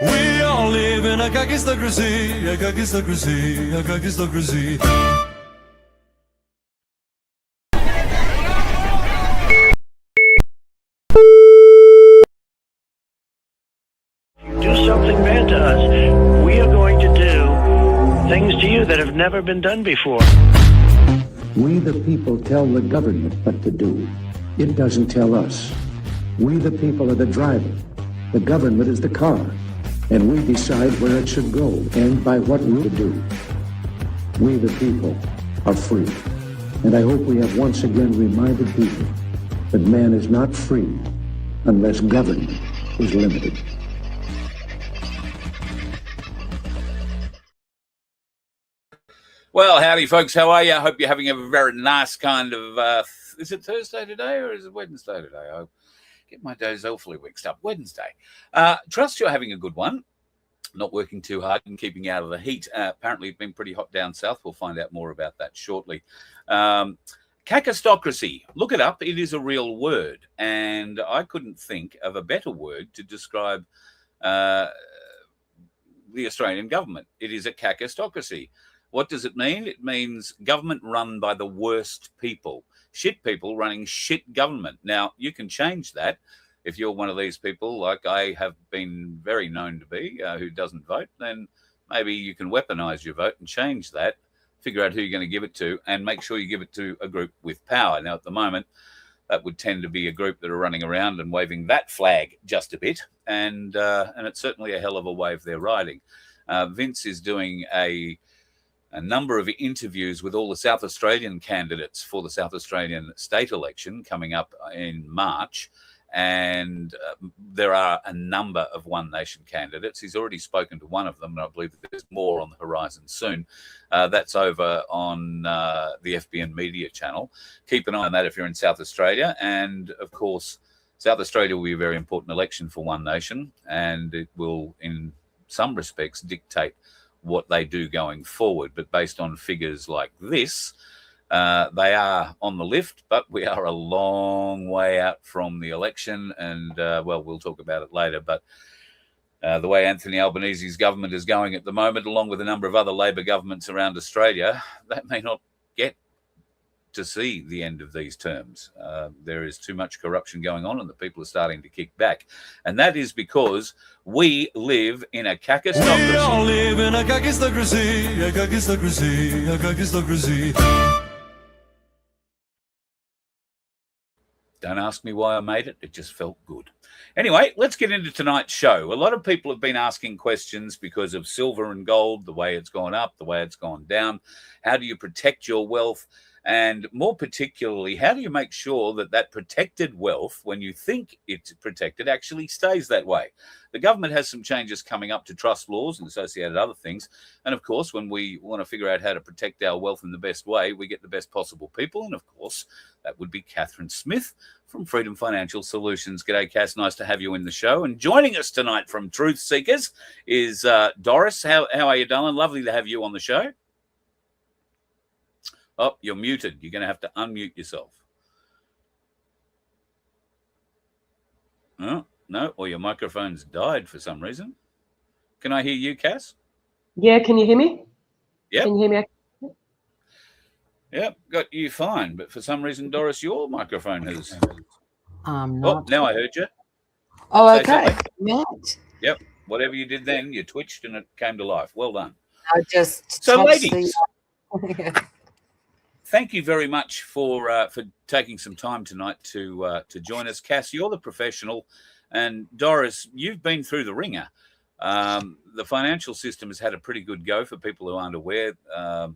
We all live in a gagistocracy, a gagistocracy, a gagistocracy. Do something bad to us, we are going to do things to you that have never been done before. We the people tell the government what to do. It doesn't tell us. We the people are the driver. The government is the car. And we decide where it should go and by what route to do. We the people are free. And I hope we have once again reminded people that man is not free unless government is limited. Well, howdy, folks. How are you? I hope you're having a very nice kind of, is it Thursday today or is it Wednesday today? I get my days awfully mixed up. Wednesday. Trust you're having a good one. Not working too hard and keeping out of the heat. Apparently, it's been pretty hot down south. We'll find out more about that shortly. Cacistocracy. Look it up. It is a real word. And I couldn't think of a better word to describe the Australian government. It is a cacistocracy. What does it mean? It means government run by the worst people. Shit people running shit government. Now, you can change that if you're one of these people, like I have been very known to be, who doesn't vote. Then maybe you can weaponize your vote and change that, figure out who you're going to give it to, and make sure you give it to a group with power. Now, at the moment, that would tend to be a group that are running around and waving that flag just a bit, and it's certainly a hell of a wave they're riding. Vince is doing a number of interviews with all the South Australian candidates for the South Australian state election coming up in March. And there are a number of One Nation candidates. He's already spoken to one of them, and I believe that there's more on the horizon soon. That's over on the FBN Media channel. Keep an eye on that if you're in South Australia. And, of course, South Australia will be a very important election for One Nation, and it will, in some respects, dictate what they do going forward. But based on figures like this, they are on the lift, but we are a long way out from the election. And, well, we'll talk about it later. But the way Anthony Albanese's government is going at the moment, along with a number of other Labor governments around Australia, that may not get to see the end of these terms. There is too much corruption going on, and the people are starting to kick back. And that is because we live in a cacistocracy. We all live in a gagistocracy, a gagistocracy, a gagistocracy. Don't ask me why I made it. It just felt good. Anyway, let's get into tonight's show. A lot of people have been asking questions because of silver and gold, the way it's gone up, the way it's gone down. How do you protect your wealth? And more particularly, how do you make sure that that protected wealth, when you think it's protected, actually stays that way? The government has some changes coming up to trust laws and associated other things. And of course, when we want to figure out how to protect our wealth in the best way, we get the best possible people. And of course, that would be Catherine Smith from Freedom Financial Solutions. G'day, Cass. Nice to have you in the show. And joining us tonight from Truth Seekers is Doris. How are you, darling? Lovely to have you on the show. Oh, you're muted. You're going to have to unmute yourself. Oh, no, or your microphone's died for some reason. Can I hear you, Cass? Yeah, can you hear me? Yep. Can you hear me? Yep, got you fine. But for some reason, Doris, your microphone has... Oh, Not. now I heard you. Oh, Say okay. something. Right. Yep, whatever you did then, you twitched and it came to life. Well done. I just So, touched ladies, the... thank you very much for taking some time tonight to join us. Cass, you're the professional, and Doris, you've been through the ringer. The financial system has had a pretty good go for people who aren't aware.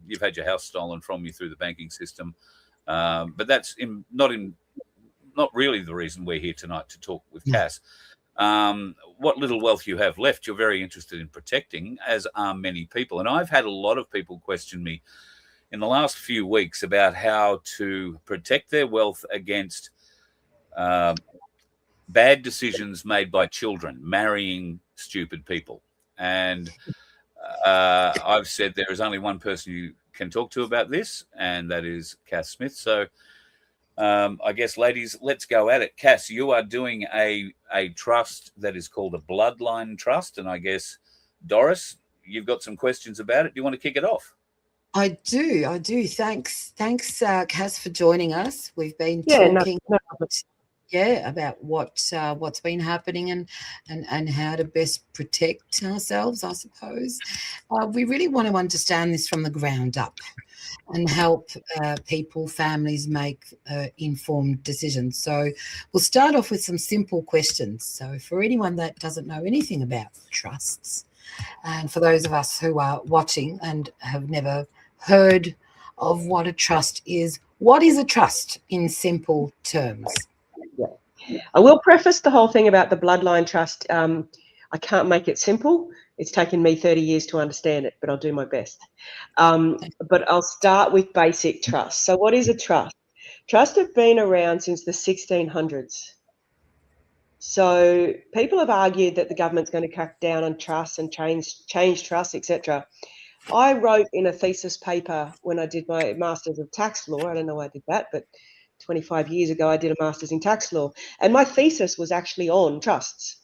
You've had your house stolen from you through the banking system, but that's not really the reason we're here tonight to talk with Cass. What little wealth you have left, you're very interested in protecting, as are many people. And I've had a lot of people question me in the last few weeks about how to protect their wealth against bad decisions made by children, marrying stupid people. And I've said there is only one person you can talk to about this, and that is Cass Smith. So I guess, ladies, let's go at it. Cass, you are doing a trust that is called a bloodline trust, and I guess, Doris, you've got some questions about it. Do you want to kick it off? I do. Thanks, Cass, for joining us. We've been Yeah, talking, no. about what's been happening and how to best protect ourselves, I suppose. We really want to understand this from the ground up and help people, families make informed decisions. So we'll start off with some simple questions. So for anyone that doesn't know anything about trusts, and for those of us who are watching and have never heard of what a trust is, what is a trust in simple terms? I will preface the whole thing about the bloodline trust. I can't make it simple. It's taken me 30 years to understand it, but I'll do my best. But I'll start with basic trust. So what is a trust? Trusts have been around since the 1600s. So people have argued that the government's going to crack down on trusts and change trusts, etc. I wrote in a thesis paper when I did my Masters of Tax Law. I don't know why I did that, but 25 years ago, I did a Masters in Tax Law. And my thesis was actually on trusts.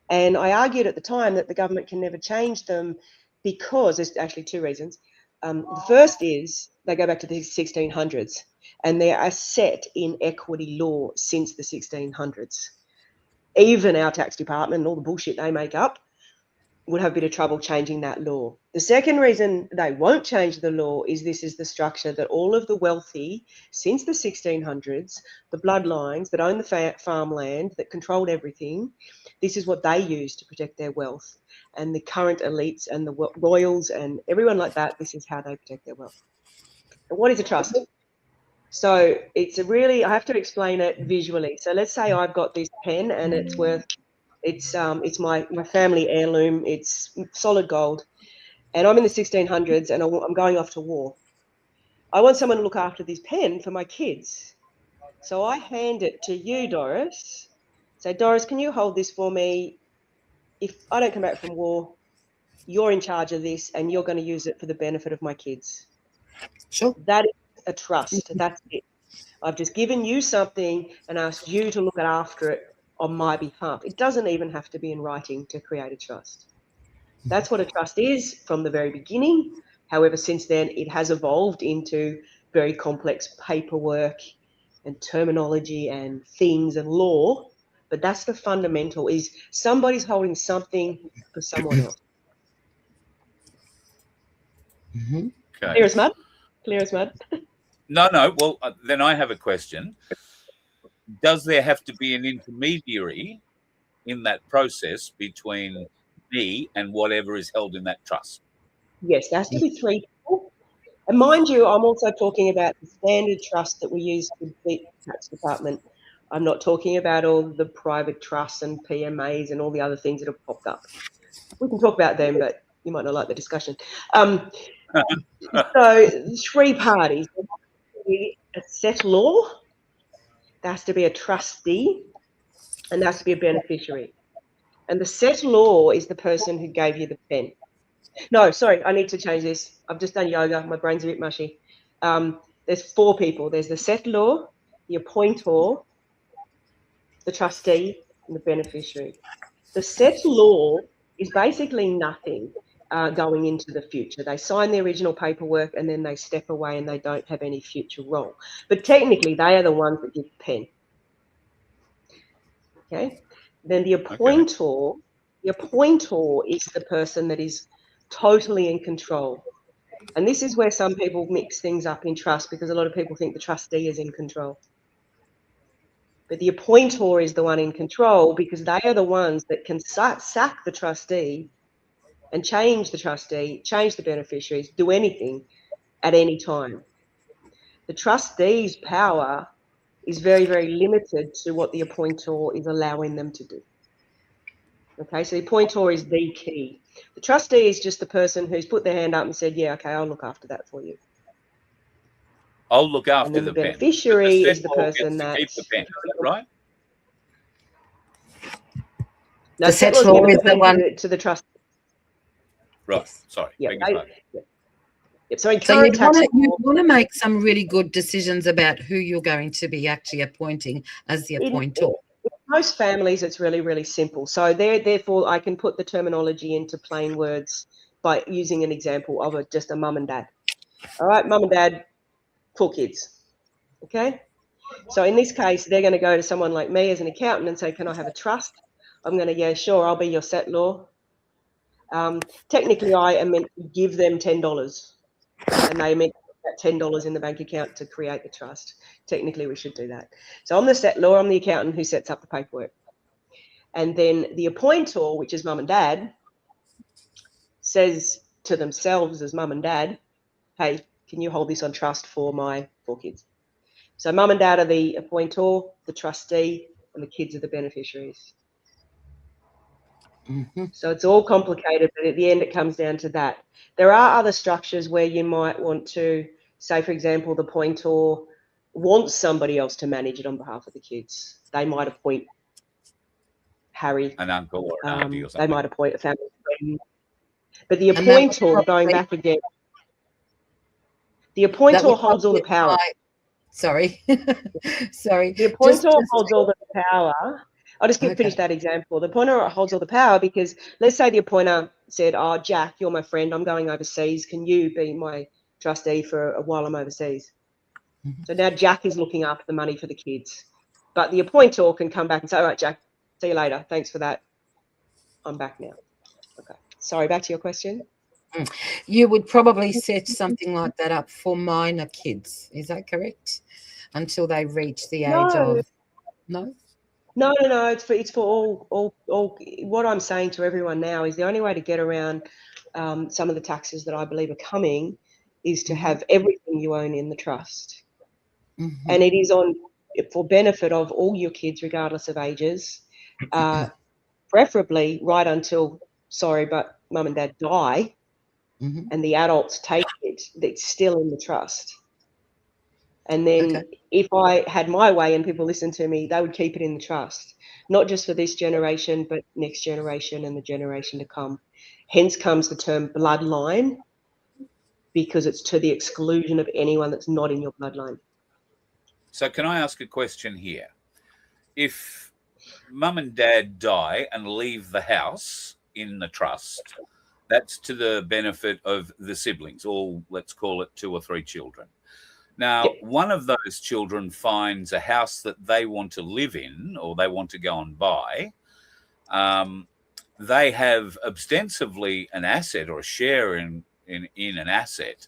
And I argued at the time that the government can never change them because there's actually two reasons. The first is they go back to the 1600s and they are set in equity law since the 1600s. Even our tax department and all the bullshit they make up would have a bit of trouble changing that law. The second reason they won't change the law is this is the structure that all of the wealthy since the 1600s, the bloodlines that own the farmland, that controlled everything, this is what they use to protect their wealth. And the current elites and the royals and everyone like that, this is how they protect their wealth. And what is a trust? So it's a really, I have to explain it visually. So let's say I've got this pen and it's worth, it's my family heirloom, it's solid gold, and I'm in the 1600s and I'm going off to war. I want someone to look after this pen for my kids. So I hand it to you, Doris. Say, Doris, can you hold this for me? If I don't come back from war, you're in charge of this and you're going to use it for the benefit of my kids. Sure. That is a trust. That's it. I've just given you something and asked you to look after it on my behalf. It doesn't even have to be in writing to create a trust. That's what a trust is from the very beginning. However, since then, it has evolved into very complex paperwork and terminology and things and law. But that's the fundamental, is somebody's holding something for someone else. Mm-hmm. Okay. Clear as mud? Clear as mud? No. Well, then I have a question. Does there have to be an intermediary in that process between me and whatever is held in that trust? Yes, there has to be three people. And mind you, I'm also talking about the standard trust that we use for the tax department. I'm not talking about all the private trusts and PMAs and all the other things that have popped up. We can talk about them, but you might not like the discussion. So three parties. There has to be a set law, there has to be a trustee, and there has to be a beneficiary. And the set law is the person who gave you the pen. No, sorry, I need to change this. I've just done yoga. My brain's a bit mushy. There's four people. There's the settlor, the appointor, the trustee, and the beneficiary. The settlor is basically nothing going into the future. They sign the original paperwork and then they step away and they don't have any future role. But technically, they are the ones that give the pen. Okay. Then the appointor, is the person that is totally in control. And this is where some people mix things up in trust, because a lot of people think the trustee is in control. But the appointor is the one in control, because they are the ones that can sack the trustee and change the trustee, change the beneficiaries, do anything at any time. The trustee's power is very, very limited to what the appointor is allowing them to do. Okay, so the appointor is the key. The trustee is just the person who's put their hand up and said, yeah, okay, I'll look after that for you. I'll look after And then the the beneficiary is the person that keep the pen. Is that right? No, The settlor is the one to the trustee. Right. Yes. Sorry. Yeah, Beg your pardon. So in So current tax you want to make some really good decisions about who you're going to be actually appointing as the appointer. in most families, it's really, really simple. So therefore, I can put the terminology into plain words by using an example of just a mum and dad. All right, mum and dad, 4 kids. Okay. So in this case, they're going to go to someone like me as an accountant and say, can I have a trust? I'm going to, yeah, sure, I'll be your settlor. Technically, I am meant to give them $10, and they meant that $10 in the bank account to create the trust. Technically, we should do that. So I'm the settlor, I'm the accountant who sets up the paperwork. And then the appointor, which is mum and dad, says to themselves as mum and dad, hey, can you hold this on trust for my 4 kids? So mum and dad are the appointor, the trustee, and the kids are the beneficiaries. Mm-hmm. So it's all complicated, but at the end it comes down to that. There are other structures where you might want to, say, for example, the appointor wants somebody else to manage it on behalf of the kids. They might appoint Harry, An uncle or an auntie or they something. might appoint a family friend. But the appointor, going back again, the appointor holds all the power. Sorry. Sorry. The appointer holds all the power. I'll just finish that example. The appointer holds all the power because let's say the appointer said, oh, Jack, you're my friend. I'm going overseas. Can you be my trustee for a while I'm overseas? Mm-hmm. So now Jack is looking after the money for the kids. But the appointer can come back and say, all right, Jack, see you later. Thanks for that. I'm back now. Okay. Sorry, back to your question. You would probably set something like that up for minor kids. Is that correct? Until they reach the age of... No? No. It's for all. What I'm saying to everyone now is the only way to get around some of the taxes that I believe are coming is to have everything you own in the trust, and it is for benefit of all your kids, regardless of ages, preferably right until mum and dad die, and the adults take it. It's still in the trust. And then if I had my way and people listened to me, they would keep it in the trust, not just for this generation, but next generation and the generation to come. Hence comes the term bloodline, because it's to the exclusion of anyone that's not in your bloodline. So can I ask a question here? If mum and dad die and leave the house in the trust, that's to the benefit of the siblings, all, let's call it 2 or 3 children. Now, one of those children finds a house that they want to live in or they want to go and buy. They have ostensibly an asset or a share in an asset.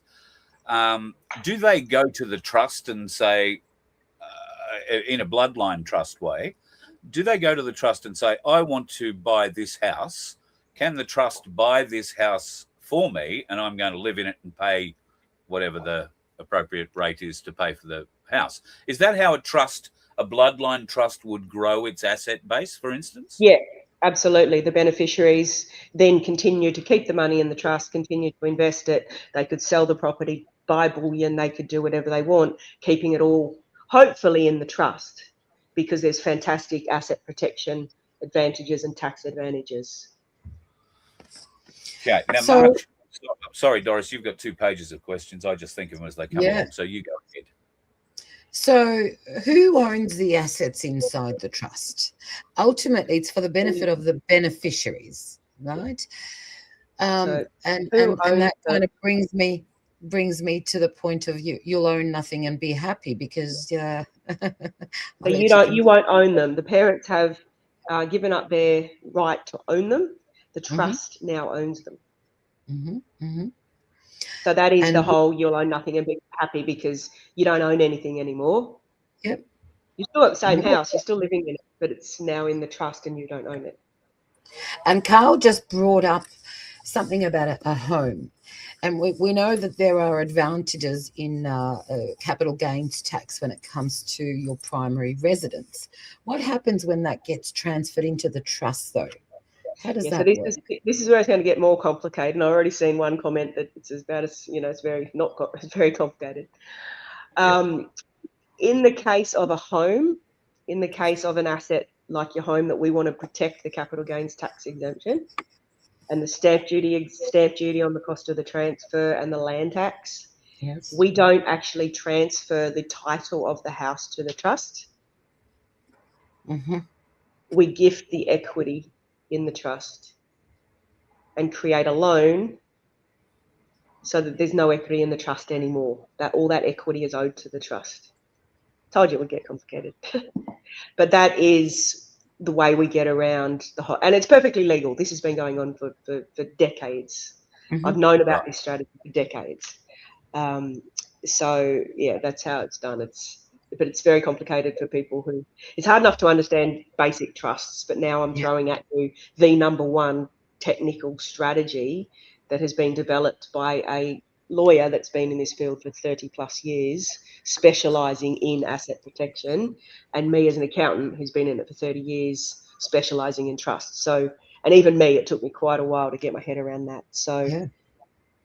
Do they go to the trust and say, in a bloodline trust way, do they go to the trust and say, I want to buy this house? Can the trust buy this house for me and I'm going to live in it and pay whatever the appropriate rate is to pay for the house? Is that how a bloodline trust would grow its asset base, for instance? Yeah, absolutely. The beneficiaries then continue to keep the money in the trust, continue to invest it. They could sell the property, buy bullion, they could do whatever they want, keeping it all hopefully in the trust, because there's fantastic asset protection advantages and tax advantages. Okay. Now, sorry, Doris, you've got 2 pages of questions. I just think of them as they come along. So you go ahead. So who owns the assets inside the trust? Ultimately, it's for the benefit of the beneficiaries, right? And that kind of brings me to the point of you'll own nothing and be happy because but you won't own them. The parents have given up their right to own them. The trust now owns them. So that is the whole you'll own nothing and be happy because you don't own anything anymore. Yep. You still got the same house, you're still living in it, but it's now in the trust and you don't own it. And Carl just brought up something about a home. And we know that there are advantages in capital gains tax when it comes to your primary residence. What happens when that gets transferred into the trust, though? How does that work? This is where it's going to get more complicated. And I've already seen one comment that it's about as it's very complicated. In the case of a home, in the case of an asset like your home that we want to protect the capital gains tax exemption, and the stamp duty on the cost of the transfer, and the land tax. Yes. We don't actually transfer the title of the house to the trust. Mm-hmm. We gift the equity in the trust and create a loan so that there's no equity in the trust anymore. That all that equity is owed to the trust. Told you it would get complicated. But that is the way we get around the whole, and it's perfectly legal. This has been going on for decades. Mm-hmm. I've known about this strategy for decades. So yeah, that's how it's done. But it's very complicated for people who, it's hard enough to understand basic trusts, but now I'm throwing at you the number one technical strategy that has been developed by a lawyer that's been in this field for 30 plus years, specializing in asset protection, and me as an accountant who's been in it for 30 years, specializing in trusts. So, and even me, it took me quite a while to get my head around that. So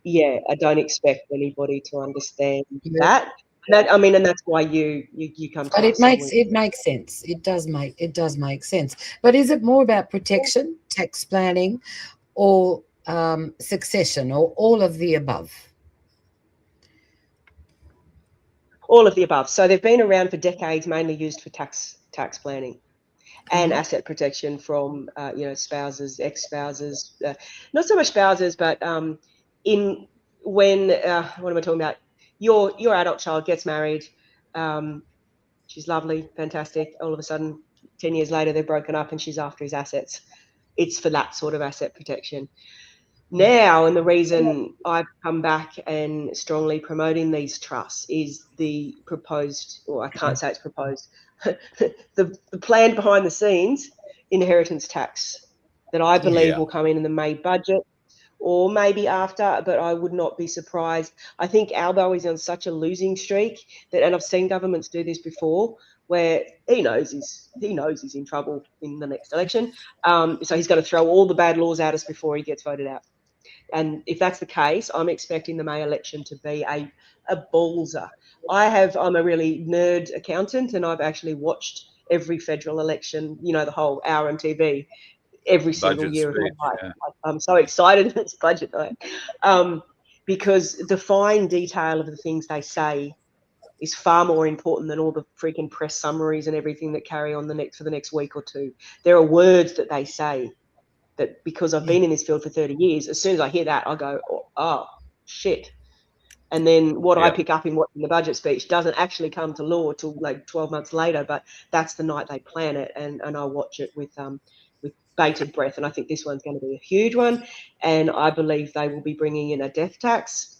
yeah, I don't expect anybody to understand that. And that's why you come to But us. it makes sense. It does make sense. But is it more about protection, tax planning, or succession, or all of the above? All of the above. So they've been around for decades, mainly used for tax planning and asset protection from spouses, ex-spouses, not so much spouses, but when what am I talking about? Your adult child gets married. She's lovely, fantastic. All of a sudden, 10 years later, they're broken up and she's after his assets. It's for that sort of asset protection. Now, and the reason I've come back and strongly promoting these trusts is the proposed, or I can't say it's proposed, the plan behind the scenes inheritance tax that I believe will come in the May budget, or maybe after, but I would not be surprised. I think Albo is on such a losing streak that, and I've seen governments do this before, where he knows he's in trouble in the next election. So he's going to throw all the bad laws at us before he gets voted out. And if that's the case, I'm expecting the May election to be a ballser. I'm a really nerd accountant, and I've actually watched every federal election, the whole hour on TV, every single Budget year of speech, my life. I'm so excited it's budget night, because the fine detail of the things they say is far more important than all the freaking press summaries and everything that carry on for the next week or two. There are words that they say that, because I've been in this field for 30 years, as soon as I hear that, I go, oh shit. And then what I pick up in watching the budget speech doesn't actually come to law till like 12 months later, but that's the night they plan it, and I watch it with bated breath. And I think this one's going to be a huge one, and I believe they will be bringing in a death tax,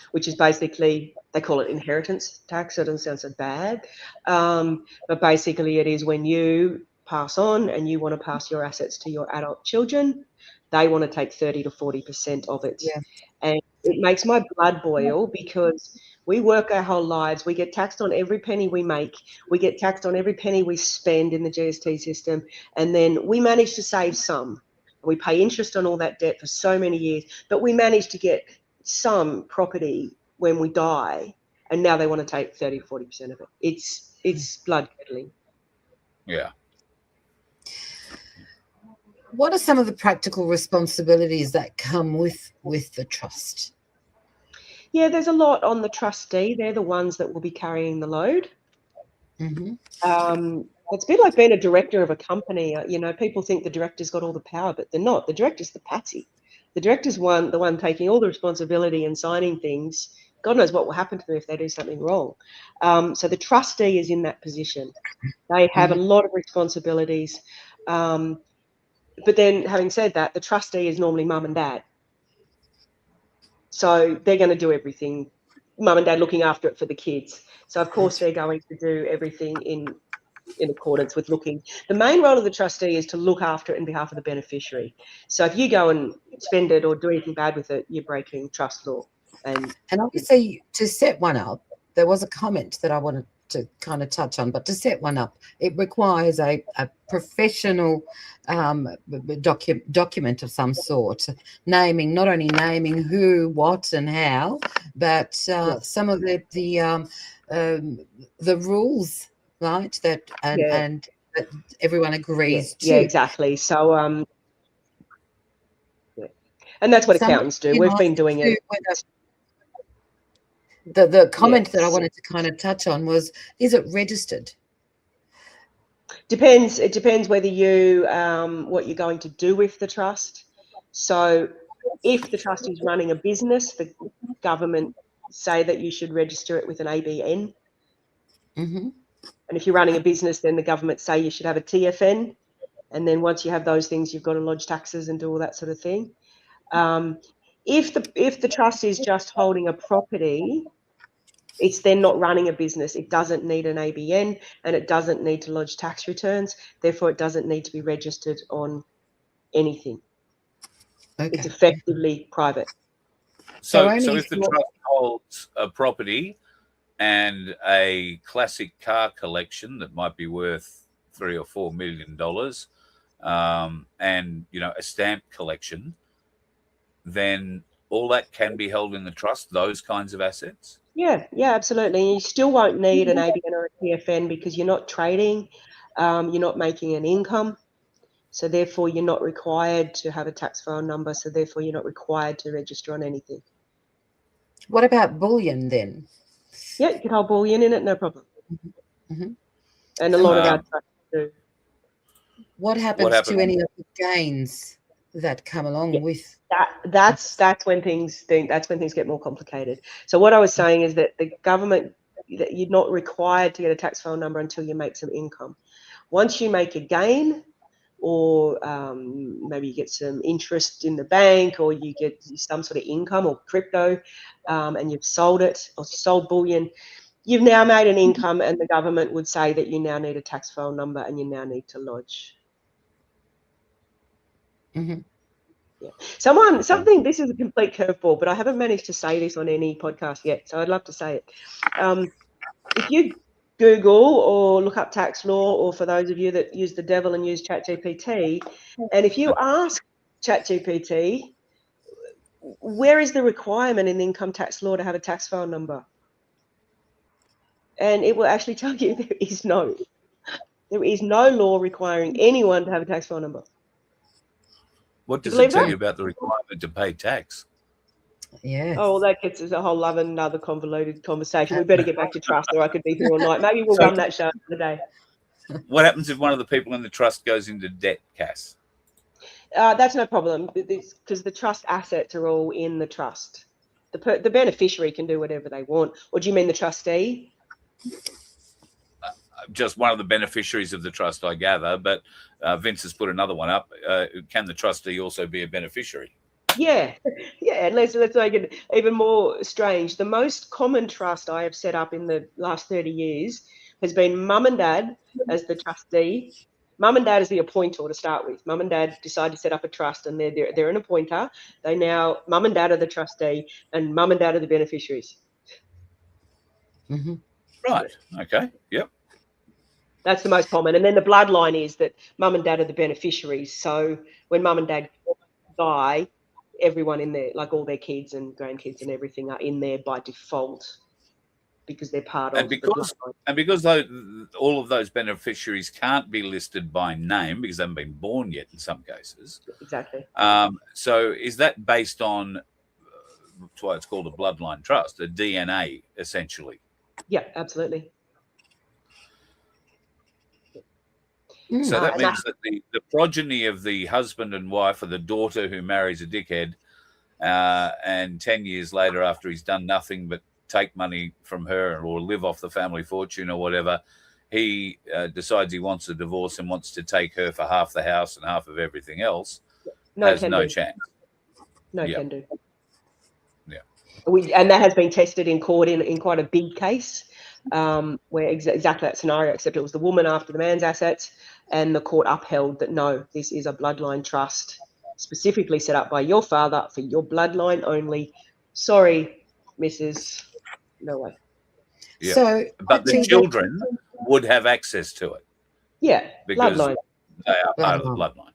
which is basically, they call it inheritance tax, so it doesn't sound so bad, but basically it is when you pass on and you want to pass your assets to your adult children, they want to take 30 to 40% of it. And it makes my blood boil, because we work our whole lives. We get taxed on every penny we make. We get taxed on every penny we spend in the GST system. And then we manage to save some. We pay interest on all that debt for so many years, but we manage to get some property when we die. And now they want to take 30 to 40% of it. It's blood curdling. Yeah. What are some of the practical responsibilities that come with the trust? Yeah, there's a lot on the trustee. They're the ones that will be carrying the load. Mm-hmm. It's a bit like being a director of a company. People think the director's got all the power, but they're not. The director's the patsy. The director's the one taking all the responsibility and signing things. God knows what will happen to them if they do something wrong. So the trustee is in that position. They have a lot of responsibilities. But then, having said that, the trustee is normally mum and dad. So they're going to do everything, mum and dad looking after it for the kids. So, of course, they're going to do everything in accordance with looking. The main role of the trustee is to look after it on behalf of the beneficiary. So if you go and spend it or do anything bad with it, you're breaking trust law. And obviously, to set one up, there was a comment that I wanted to kind of touch on, but to set one up, it requires a professional document of some sort, not only naming who, what, and how, but some of the rules, right? And that everyone agrees to. Yeah, exactly. So And that's what Someone accountants do. We've been doing it. The comment Yes. that I wanted to kind of touch on was, is it registered? Depends. It depends whether you what you're going to do with the trust. So if the trust is running a business, the government say that you should register it with an ABN. Mm-hmm. And if you're running a business, then the government say you should have a TFN. And then once you have those things, you've got to lodge taxes and do all that sort of thing. If the trust is just holding a property, it's then not running a business. It doesn't need an ABN and it doesn't need to lodge tax returns. Therefore, it doesn't need to be registered on anything. Okay. It's effectively private. So only if the trust holds a property and a classic car collection that might be worth $3 or $4 million, and a stamp collection, then all that can be held in the trust, those kinds of assets? Yeah, absolutely. And you still won't need an ABN or a TFN because you're not trading, you're not making an income. So therefore, you're not required to have a tax file number. So therefore, you're not required to register on anything. What about bullion then? Yeah, you can hold bullion in it, no problem. Mm-hmm. And a lot of our trusts do. What happens to any of the gains that come along with that's when things get more complicated. So what I was saying is that the government, that you're not required to get a tax file number until you make some income. Once you make a gain, or maybe you get some interest in the bank, or you get some sort of income or crypto, and you've sold it or sold bullion, you've now made an income, and the government would say that you now need a tax file number and you now need to lodge. Mm-hmm. Yeah. This is a complete curveball, but I haven't managed to say this on any podcast yet, so I'd love to say it. If you Google or look up tax law, or for those of you that use the devil and use ChatGPT, and if you ask ChatGPT, where is the requirement in the income tax law to have a tax file number? And it will actually tell you there is no law requiring anyone to have a tax file number. What does it tell you about the requirement to pay tax? Yeah. Oh, well, that gets us a whole another convoluted conversation. We better get back to trust, or I could be here all night. Maybe we'll run that show another day. What happens if one of the people in the trust goes into debt, Cass? That's no problem, because the trust assets are all in the trust. The beneficiary can do whatever they want. Or do you mean the trustee? Just one of the beneficiaries of the trust, I gather. But Vince has put another one up. Can the trustee also be a beneficiary? Yeah. And let's make it even more strange. The most common trust I have set up in the last 30 years has been mum and dad as the trustee. Mum and dad is the appointer to start with. Mum and dad decide to set up a trust, and they're an appointer. Mum and dad are the trustee, and mum and dad are the beneficiaries. Mm-hmm. Right. Okay. Yep. That's the most common. And then the bloodline is that mum and dad are the beneficiaries. So when mum and dad die, everyone in there, like all their kids and grandkids and everything, are in there by default because they're part of the bloodline. And because all of those beneficiaries can't be listed by name because they haven't been born yet in some cases. Exactly. So is that based on, that's why it's called a bloodline trust, a DNA essentially? Yeah, absolutely. So that means that the progeny of the husband and wife, or the daughter who marries a dickhead, and 10 years later, after he's done nothing but take money from her or live off the family fortune or whatever, he decides he wants a divorce and wants to take her for half the house and half of everything else, has no chance. No can do. Yeah. And that has been tested in court in quite a big case, where exactly that scenario, except it was the woman after the man's assets, and the court upheld that no, this is a bloodline trust specifically set up by your father for your bloodline only. Sorry, Mrs. No way. Yeah. But the children would have access to it. Yeah, because bloodline. They are part of the bloodline.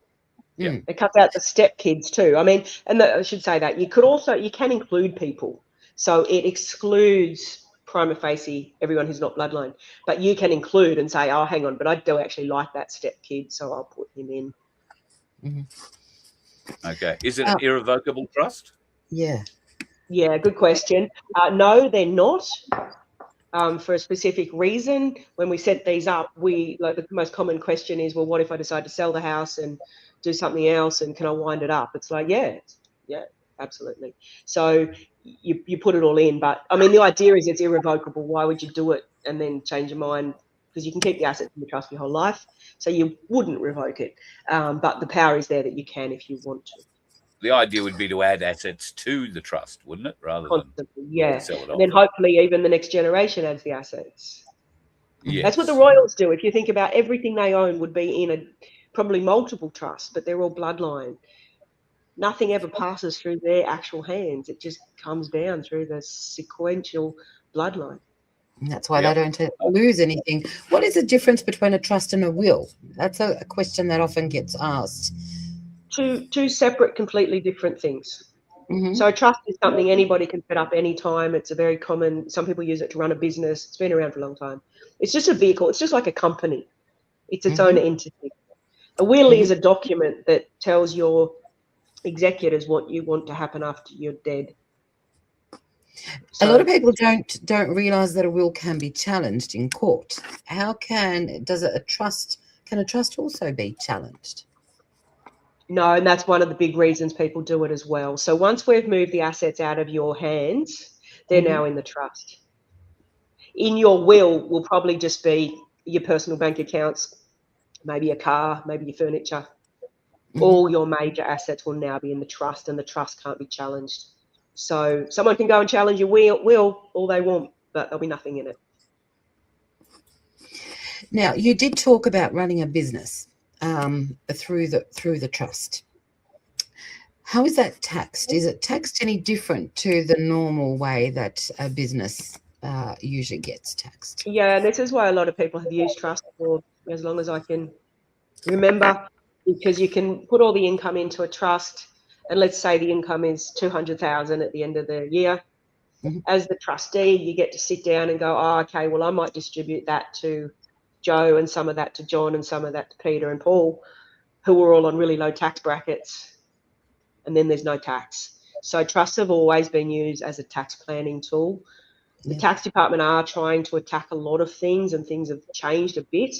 Yeah. It cuts out the step kids too. I mean, I should say that you can include people. So it excludes prima facie everyone who's not bloodline, but you can include and say, oh, hang on, but I do actually like that step kid, so I'll put him in. Mm-hmm. Okay. Is it an irrevocable trust? Yeah. Yeah, good question. No, they're not. For a specific reason. When we set these up, the most common question is, well, what if I decide to sell the house and do something else, and can I wind it up? It's like, yeah, absolutely. So you put it all in, but I mean, the idea is it's irrevocable. Why would you do it and then change your mind? Because you can keep the assets in the trust your whole life, so you wouldn't revoke it. But the power is there that you can if you want to. The idea would be to add assets to the trust, wouldn't it, rather Constantly, than yeah. sell it off? And then hopefully even the next generation adds the assets. Yes. That's what the royals do. If you think about everything they own would be in probably multiple trusts, but they're all bloodline. Nothing ever passes through their actual hands. It just comes down through the sequential bloodline. And that's why they don't lose anything. What is the difference between a trust and a will? That's a question that often gets asked. Two separate, completely different things. Mm-hmm. So a trust is something anybody can set up anytime. It's a very common, some people use it to run a business. It's been around for a long time. It's just a vehicle. It's just like a company. It's its own entity. A will is a document that tells your executors what you want to happen after you're dead. So, a lot of people don't realize that a will can be challenged in court. Can a trust also be challenged? No, and that's one of the big reasons people do it as well. So once we've moved the assets out of your hands, they're now in the trust. In your will probably just be your personal bank accounts, maybe a car, maybe your furniture. All your major assets will now be in the trust, and the trust can't be challenged. So someone can go and challenge your will all they want, but there'll be nothing in it. Now, you did talk about running a business through the trust. How is that taxed? Is it taxed any different to the normal way that a business usually gets taxed? Yeah, and this is why a lot of people have used trust for as long as I can remember, because you can put all the income into a trust, and let's say the income is $200,000 at the end of the year. As the trustee, you get to sit down and go, oh, okay, well, I might distribute that to Joe and some of that to John and some of that to Peter and Paul, who are all on really low tax brackets, and then there's no tax. So trusts have always been used as a tax planning tool. The tax department are trying to attack a lot of things, and things have changed a bit,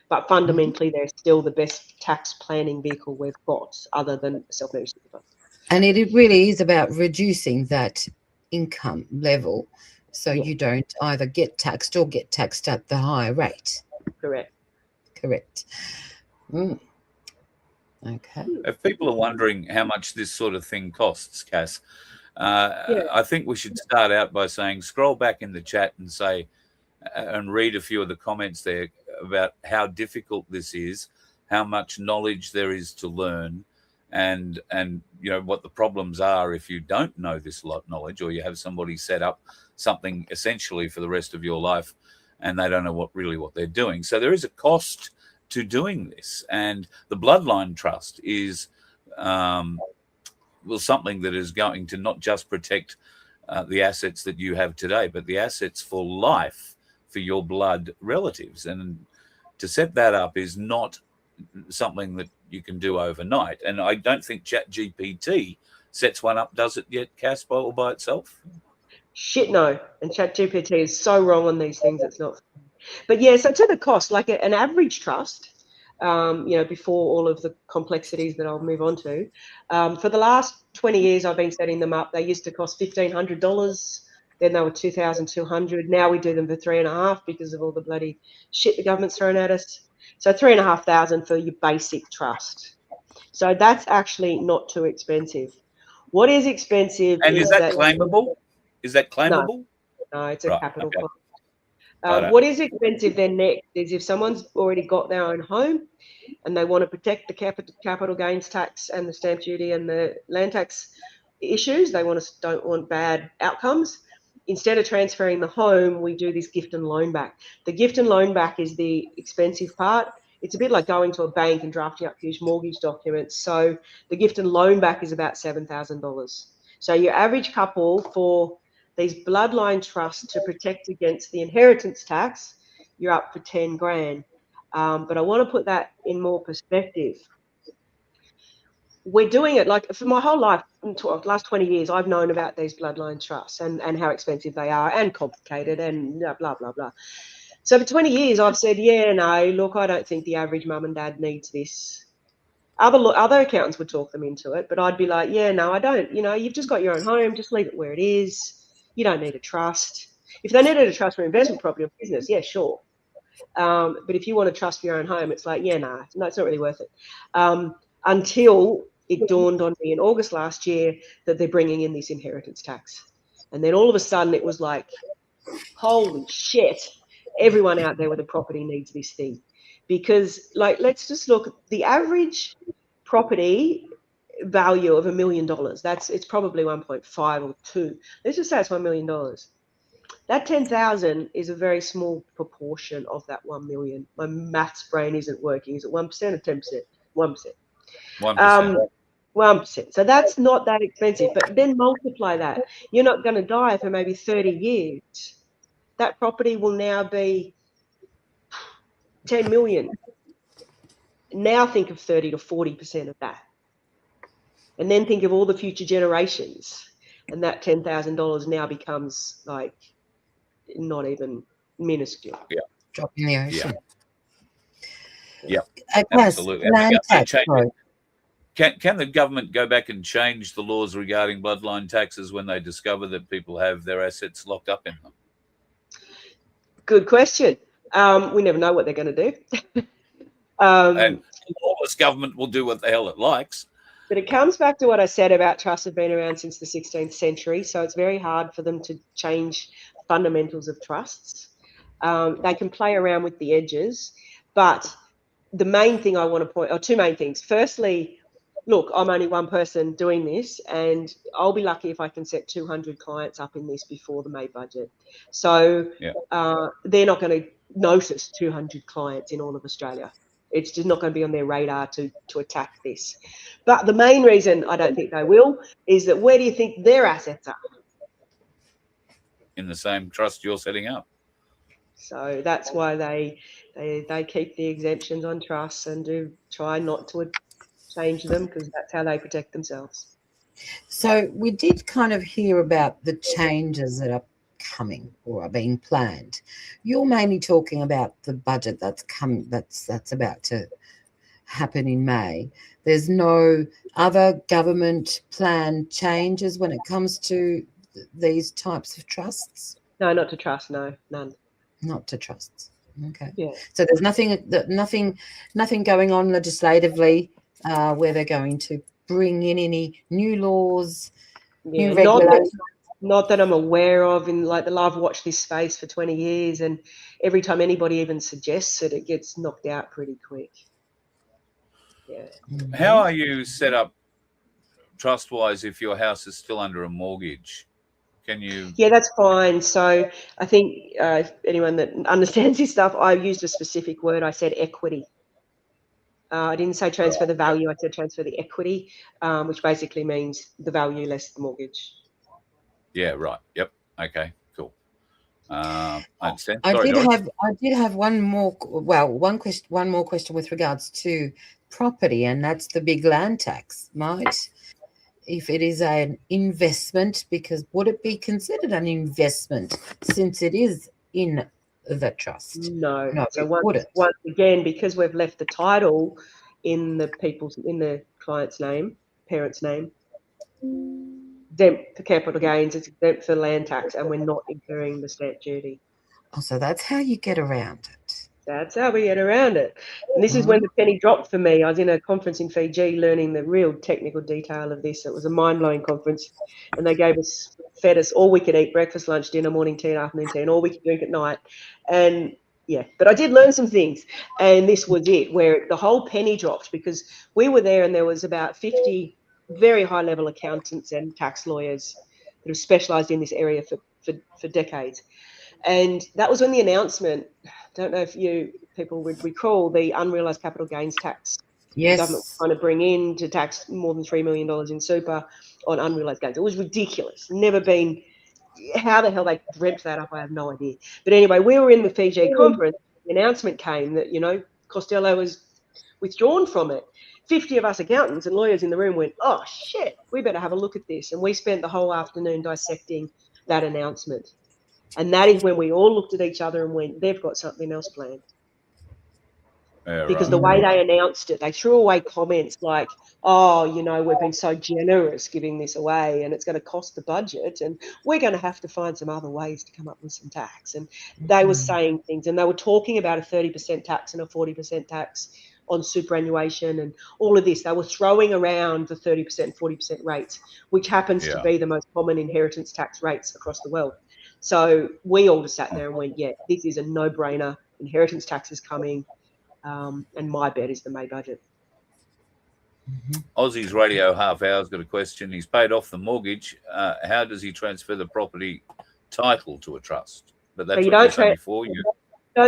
but fundamentally they're still the best tax planning vehicle we've got, other than self-managed super. And it really is about reducing that income level, so you don't either get taxed or get taxed at the higher rate. Correct. Okay. If people are wondering how much this sort of thing costs, Cass, I think we should start out by saying, scroll back in the chat and say, and read a few of the comments there about how difficult this is, how much knowledge there is to learn, and you know what the problems are if you don't know this knowledge, or you have somebody set up something essentially for the rest of your life and they don't know what they're doing. So there is a cost to doing this, and the bloodline trust is something that is going to not just protect the assets that you have today, but the assets for life for your blood relatives. And to set that up is not something that you can do overnight. And I don't think ChatGPT sets one up, does it yet, Cass, all by itself? Shit, no. And ChatGPT is so wrong on these things, it's not. But yeah, so to the cost, like an average trust, before all of the complexities that I'll move on to, for the last 20 years I've been setting them up. They used to cost $1,500. Then they were $2,200. Now we do them for $3,500 because of all the bloody shit the government's thrown at us. So $3,500 for your basic trust. So that's actually not too expensive. What is expensive? And is that claimable? Is that claimable? No, it's a capital cost. Right. What is expensive then next is if someone's already got their own home and they want to protect the capital gains tax and the stamp duty and the land tax issues, don't want bad outcomes. Instead of transferring the home, we do this gift and loan back. The gift and loan back is the expensive part. It's a bit like going to a bank and drafting up huge mortgage documents. So the gift and loan back is about $7,000. So your average couple for these bloodline trusts to protect against the inheritance tax, you're up for 10 grand. But I want to put that in more perspective. we're doing it like for my whole life, last 20 years, I've known about these bloodline trusts and how expensive they are and complicated and blah, blah, blah. So for 20 years, I've said, yeah, no, look, I don't think the average mum and dad needs this. Other accountants would talk them into it, but I'd be like, yeah, no, I don't. You know, you've just got your own home. Just leave it where it is. You don't need a trust. If they needed a trust for investment property or business, yeah, sure. But if you want a trust for your own home, it's like, yeah, no, it's not really worth it. Until it dawned on me in August last year that they're bringing in this inheritance tax. And then all of a sudden it was like, holy shit, everyone out there with a property needs this thing. Because, like, let's just look, the average property value of $1 million, it's probably 1.5 or 2. Let's just say it's $1 million. That 10,000 is a very small proportion of that 1 million. My maths brain isn't working. Is it 1% or 10%? 1%. 1%. 1%. So that's not that expensive. But then multiply that. You're not going to die for maybe 30 years. That property will now be 10 million. Now think of 30 to 40% of that. And then think of all the future generations. And that $10,000 now becomes like not even minuscule. Yeah. Drop in the ocean. Yeah. Absolutely. Can the government go back and change the laws regarding bloodline taxes when they discover that people have their assets locked up in them? Good question. We never know what they're going to do. And lawless government will do what the hell it likes. But it comes back to what I said about trusts have been around since the 16th century, so it's very hard for them to change fundamentals of trusts. They can play around with the edges, but the main thing I want to point, or two main things. Firstly, look, I'm only one person doing this, and I'll be lucky if I can set 200 clients up in this before the May budget. So they're not going to notice 200 clients in all of Australia. It's just not going to be on their radar to attack this. But the main reason I don't think they will is that where do you think their assets are? In the same trust you're setting up. So that's why they keep the exemptions on trusts and do try not to change them, because that's how they protect themselves. So we did kind of hear about the changes that are coming or are being planned. You're mainly talking about the budget that's about to happen in May. There's no other government plan changes when it comes to these types of trusts? No, not to trust. No, none. Not to trusts. Okay. Yeah. So there's nothing going on legislatively where they're going to bring in any new laws, new regulations. Not that I'm aware of. I've watched this space for 20 years, and every time anybody even suggests it, it gets knocked out pretty quick. Yeah. How are you set up trust-wise if your house is still under a mortgage? Can you? Yeah, that's fine. So I think if anyone that understands this stuff, I used a specific word. I said equity. I didn't say transfer the value. I said transfer the equity, which basically means the value less the mortgage. Yeah, right. Yep. Okay, cool. I understand. I did have one more question with regards to property, and that's the big land tax, right? If it is an investment, because would it be considered an investment since it is in the trust? No. So once again, because we've left the title in the client's name, parent's name, exempt for capital gains, it's exempt for land tax, and we're not incurring the stamp duty. Oh, so that's how you get around it. That's how we get around it. And this is when the penny dropped for me. I was in a conference in Fiji learning the real technical detail of this. It was a mind-blowing conference, and they fed us all we could eat: breakfast, lunch, dinner, morning tea, and afternoon tea, and all we could drink at night. And yeah, but I did learn some things, and this was it, where the whole penny dropped, because we were there and there was about 50 very high-level accountants and tax lawyers that have specialised in this area for decades. And that was when the announcement, I don't know if people would recall, the unrealised capital gains tax. Yes. The government was trying to bring in to tax more than $3 million in super on unrealised gains. It was ridiculous. Never been, how the hell they dreamt that up, I have no idea. But anyway, we were in the Fiji conference. The announcement came that, Costello was withdrawn from it 50 of us accountants and lawyers in the room went, oh, shit, we better have a look at this. And we spent the whole afternoon dissecting that announcement. And that is when we all looked at each other and went, they've got something else planned. Yeah, Because right. the way they announced it, they threw away comments like, oh, you know, we've been so generous giving this away and it's going to cost the budget and we're going to have to find some other ways to come up with some tax. And they were saying things, and they were talking about a 30% tax and a 40% tax on superannuation and all of this. They were throwing around the 30%, 40% rates, which happens to be the most common inheritance tax rates across the world. So we all just sat there and went, yeah, this is a no-brainer. Inheritance tax is coming. And my bet is the May budget. Aussie's Radio Half Hour's got a question. He's paid off the mortgage. How does he transfer the property title to a trust? But that's so you what don't, you said before.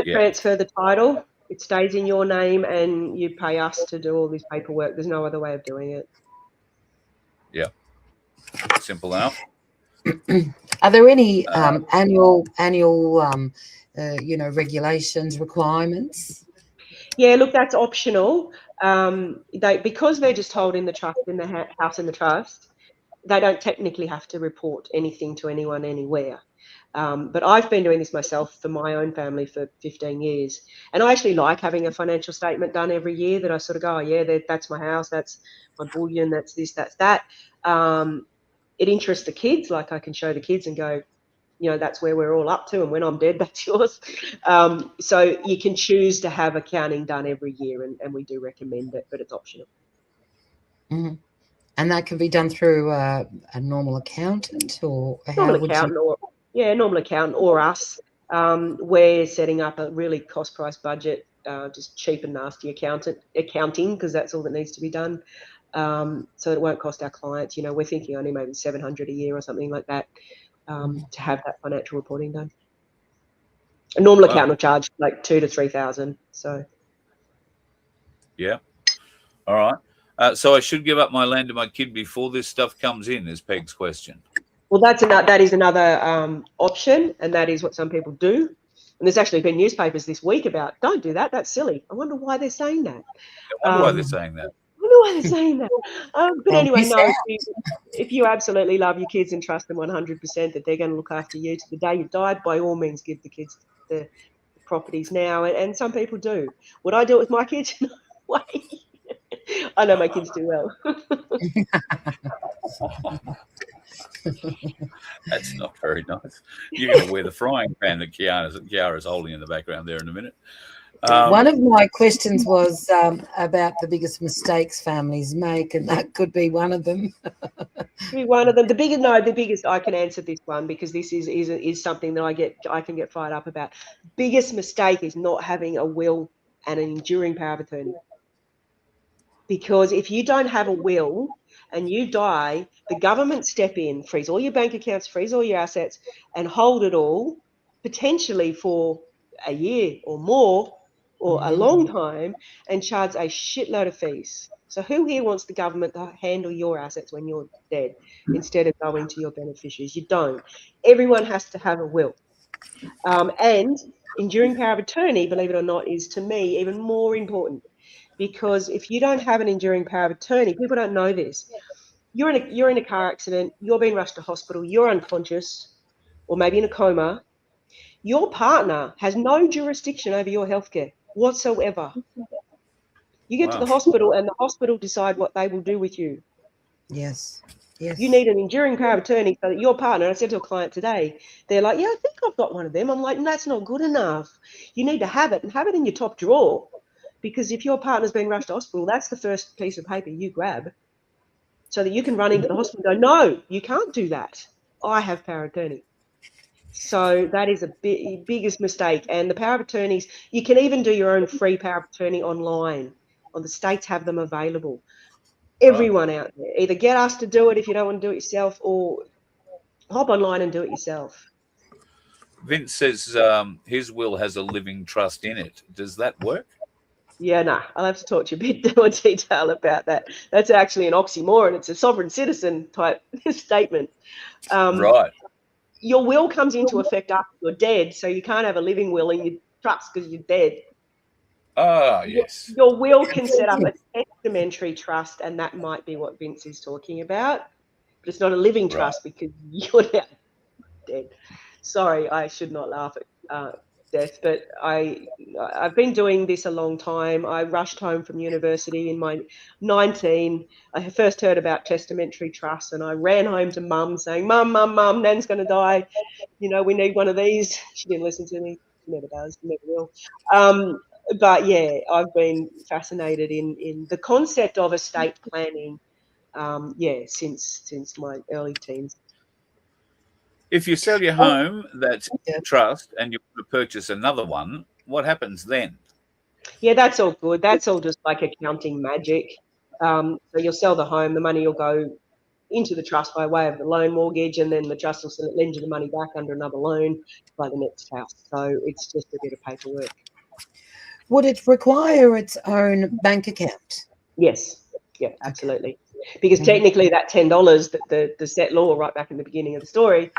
Transfer the title. It stays in your name and you pay us to do all this paperwork. There's no other way of doing it. Yeah. Simple enough. Are there any annual regulations, requirements? Yeah, look, that's optional. Because they're just holding the trust in the house in the trust, they don't technically have to report anything to anyone anywhere. But I've been doing this myself for my own family for 15 years. And I actually like having a financial statement done every year that I sort of go, oh, yeah, that's my house, that's my bullion, that's this, that's that. It interests the kids. Like I can show the kids and go, you know, that's where we're all up to, and when I'm dead, that's yours. So you can choose to have accounting done every year, and we do recommend it, but it's optional. Mm-hmm. And that can be done through a normal accountant, or normal accountant or us. We're setting up a really cost-price budget, just cheap and nasty accounting, because that's all that needs to be done. So it won't cost our clients. You know, we're thinking only maybe $700 a year or something like that. To have that financial reporting done. A normal accountant will charge like $2,000 to $3,000. So, yeah, all right. So I should give up my land to my kid before this stuff comes in, is Peg's question. Well, that is another option, and that is what some people do. And there's actually been newspapers this week about, don't do that. That's silly. I wonder why they're saying that. I wonder why they're saying that. I wonder why they're saying that. But anyway, no. If you absolutely love your kids and trust them 100% that they're going to look after you to the day you die, by all means, give the kids the properties now. And some people do. Would I do it with my kids? No way. I know my kids do well. That's not very nice. You're going to wear the frying pan that Kiara's holding in the background there in a minute. One of my questions was about the biggest mistakes families make, and that could be one of them. The biggest. I can answer this one because this is something that I can get fired up about. Biggest mistake is not having a will and an enduring power of attorney. Because if you don't have a will and you die, the government step in, freeze all your bank accounts, freeze all your assets, and hold it all, potentially for a year or more, or a long time, and charge a shitload of fees. So who here wants the government to handle your assets when you're dead instead of going to your beneficiaries? You don't. Everyone has to have a will. And enduring power of attorney, believe it or not, is to me even more important, because if you don't have an enduring power of attorney, people don't know this. You're in a car accident, you're being rushed to hospital, you're unconscious, or maybe in a coma. Your partner has no jurisdiction over your healthcare whatsoever. You get to the hospital and the hospital decide what they will do with you. Yes. You need an enduring power of attorney so that your partner, I said to a client today, they're like, yeah, I think I've got one of them. I'm like, that's not good enough. You need to have it, and have it in your top drawer, because if your partner's being rushed to hospital, that's the first piece of paper you grab so that you can run into the hospital and go, no, you can't do that. I have power of attorney. So that is a biggest mistake. And the power of attorneys, you can even do your own free power of attorney online. The states have them available. Everyone out there, either get us to do it if you don't want to do it yourself, or hop online and do it yourself. Vince says his will has a living trust in it. Does that work? Yeah, no, I'll have to talk to you a bit more detail about that. That's actually an oxymoron. It's a sovereign citizen type statement. Right. Your will comes into effect after you're dead, so you can't have a living will in your trust because you're dead. Ah, yes. Your will can set up a testamentary trust, and that might be what Vince is talking about. But it's not a living Right. trust because you're now dead. Sorry, I should not laugh at death, but I've been doing this a long time. I rushed home from university in my 19. I first heard about testamentary trusts, and I ran home to Mum saying, "Mum, Nan's going to die. You know, we need one of these." She didn't listen to me. She never does. Never will. But yeah, I've been fascinated in the concept of estate planning. Since my early teens. If you sell your home that's Yeah. trust and you want to purchase another one, what happens then? Yeah, that's all good. That's all just like accounting magic. So you'll sell the home, the money will go into the trust by way of the loan mortgage, and then the trust will lend you the money back under another loan by the next house. So it's just a bit of paperwork. Would it require its own bank account? Yes. Yeah, absolutely. Because technically that $10, the set law right back in the beginning of the story,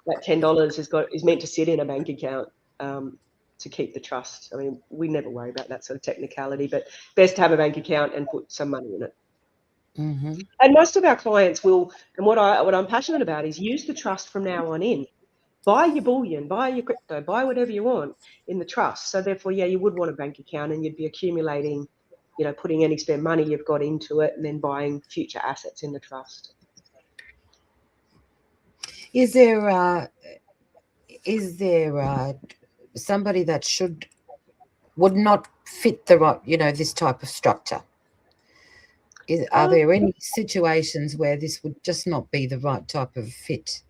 that $10 is meant to sit in a bank account to keep the trust. I mean, we never worry about that sort of technicality, but best to have a bank account and put some money in it. Mm-hmm. And most of our clients will, and what I'm passionate about is use the trust from now on in. Buy your bullion, buy your crypto, buy whatever you want in the trust. So therefore, yeah, you would want a bank account, and you'd be accumulating, putting any spare money you've got into it, and then buying future assets in the trust. Is there somebody that would not fit the right, this type of structure? Are there any situations where this would just not be the right type of fit?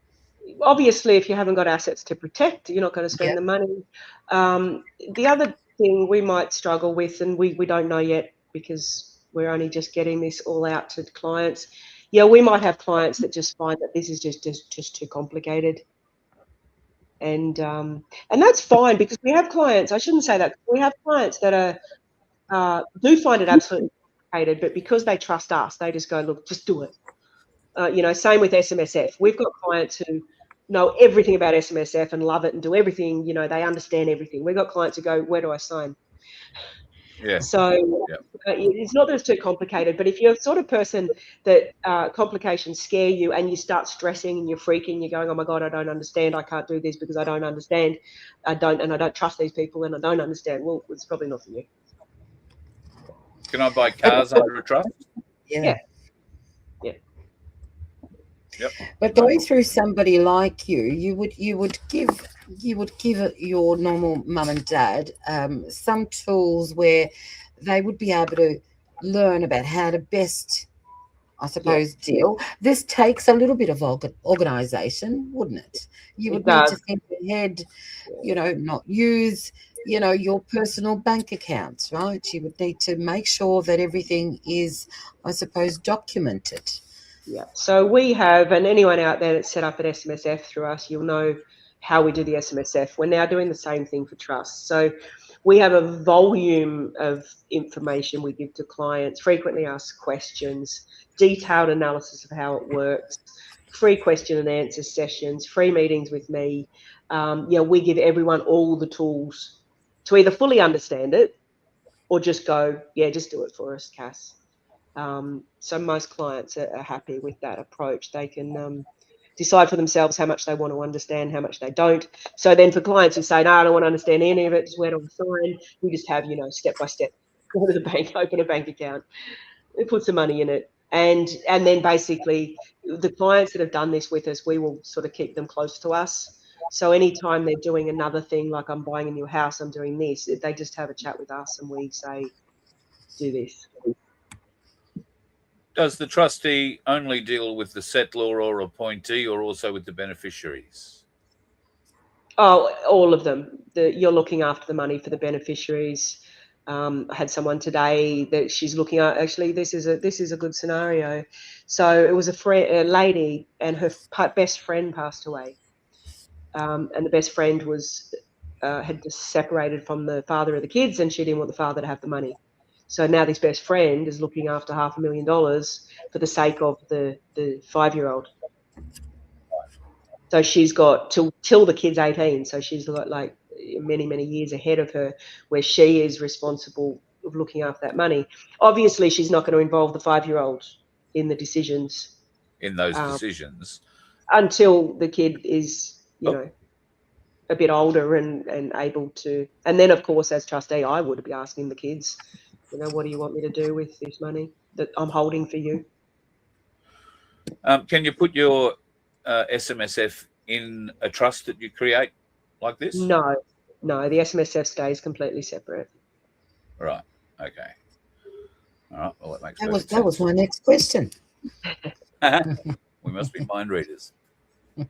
Obviously, if you haven't got assets to protect, you're not going to spend the money. The other thing we might struggle with, and we don't know yet because we're only just getting this all out to clients. Yeah, we might have clients that just find that this is just too complicated. And that's fine, because we have clients, I shouldn't say that, we have clients that do find it absolutely complicated, but because they trust us, they just go, look, just do it. Same with SMSF. We've got clients who know everything about SMSF and love it and do everything, they understand everything. We've got clients who go, where do I sign? Yeah. So it's not that it's too complicated, but if you're the sort of person that complications scare you and you start stressing and you're freaking, you're going, oh my God, I don't understand. I can't do this because I don't understand. I don't trust these people and I don't understand. Well, it's probably not for you. Can I buy cars under a trust? Yeah. Yep. But going through somebody like you would give your normal mum and dad some tools where they would be able to learn about how to best, I suppose, deal. This takes a little bit of organisation, wouldn't it? You would need to think ahead, not use, your personal bank accounts, right? You would need to make sure that everything is, I suppose, documented. Yeah. So we have, and anyone out there that's set up an SMSF through us, you'll know how we do the SMSF. We're now doing the same thing for trusts. So we have a volume of information we give to clients, frequently asked questions, detailed analysis of how it works, free question and answer sessions, free meetings with me. We give everyone all the tools to either fully understand it or just go, yeah, just do it for us, Cass. So most clients are happy with that approach. They can decide for themselves how much they want to understand, how much they don't. So then for clients who say, no, I don't want to understand any of it, just where do I sign? We just have, step by step, go to the bank, open a bank account, put some money in it. And then basically the clients that have done this with us, we will sort of keep them close to us. So anytime they're doing another thing, like I'm buying a new house, I'm doing this, they just have a chat with us and we say, do this. Does the trustee only deal with the settlor or appointee, or also with the beneficiaries? Oh, all of them. You're looking after the money for the beneficiaries. I had someone today that she's looking at. Actually, this is a good scenario. So it was a lady, and her best friend passed away, and the best friend had just separated from the father of the kids, and she didn't want the father to have the money. So now this best friend is looking after $500,000 for the sake of the 5-year-old. So she's got till the kid's 18. So she's got many, many years ahead of her, where she is responsible of looking after that money. Obviously, she's not going to involve the 5-year-old in the decisions. In those decisions. Until the kid is, you know, a bit older and able to. And then, of course, as trustee, I would be asking the kids, you know, what do you want me to do with this money that I'm holding for you? Can you put your SMSF in a trust that you create like this? No, the SMSF stays completely separate. Right. Okay. All right. Well, that makes That perfect was sense. my next question. We must be mind readers. Do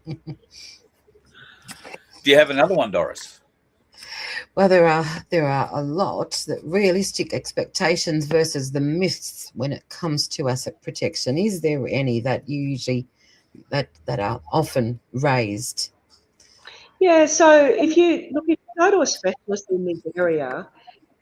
you have another one, Doris? Well, there are a lot that realistic expectations versus the myths when it comes to asset protection. Is there any that you usually that are often raised? Yeah, so if you go to a specialist in this area,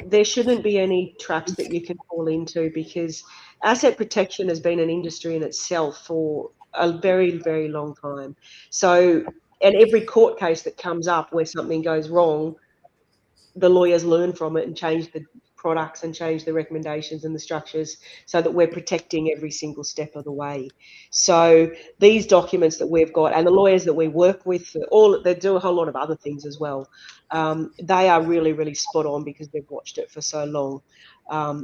there shouldn't be any traps that you can fall into, because asset protection has been an industry in itself for a very, very long time. So, and every court case that comes up where something goes wrong, the lawyers learn from it and change the products and change the recommendations and the structures so that we're protecting every single step of the way. So these documents that we've got, and the lawyers that we work with, they do a whole lot of other things as well. They are really, really spot on because they've watched it for so long.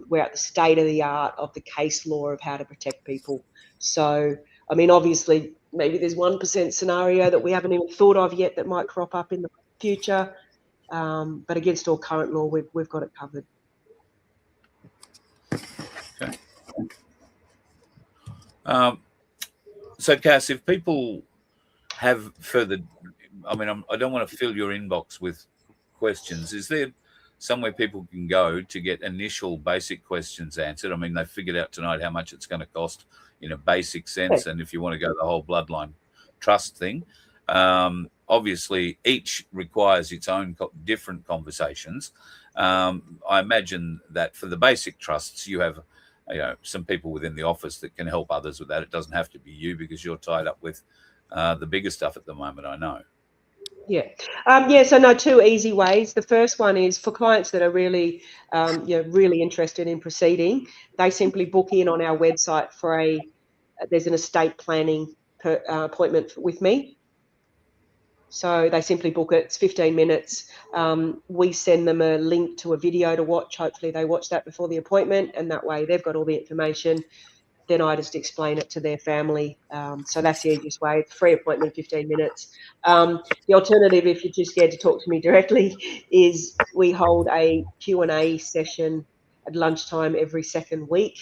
We're at the state of the art of the case law of how to protect people. So, I mean, obviously, maybe there's 1% scenario that we haven't even thought of yet that might crop up in the future. But against all current law, we've got it covered. Okay. So, Cass, if people have further, I mean, I don't want to fill your inbox with questions. Is there somewhere people can go to get initial basic questions answered? I mean, they figured out tonight how much it's going to cost in a basic sense. And if you want to go the whole bloodline trust thing, obviously each requires its own different conversations. I imagine that for the basic trusts, you have some people within the office that can help others with that. It doesn't have to be you because you're tied up with the bigger stuff at the moment, I know. Yeah. So no, two easy ways. The first one is for clients that are really, really interested in proceeding. They simply book in on our website for there's an estate planning appointment with me. So they simply book it. It's 15 minutes. We send them a link to a video to watch. Hopefully they watch that before the appointment, and that way they've got all the information. Then I just explain it to their family. So that's the easiest way. It's a free appointment, 15 minutes. The alternative, if you're too scared to talk to me directly, is we hold a Q&A session at lunchtime every second week.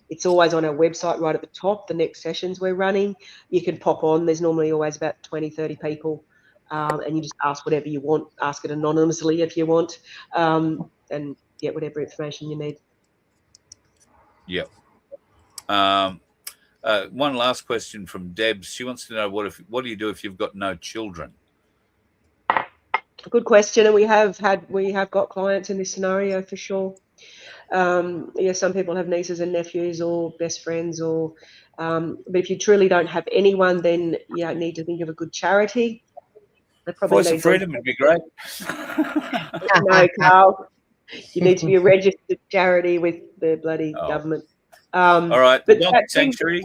It's always on our website right at the top, the next sessions we're running. You can pop on. There's normally always about 20, 30 people. And you just ask whatever you want. Ask it anonymously if you want, and get whatever information you need. Yep. One last question from Debs. She wants to know what do you do if you've got no children? Good question, and we have got clients in this scenario for sure. Some people have nieces and nephews or best friends, but if you truly don't have anyone, then you need to think of a good charity. Voice of Freedom would be great. No, Carl. You need to be a registered charity with the bloody government. All right, the Donkey Sanctuary.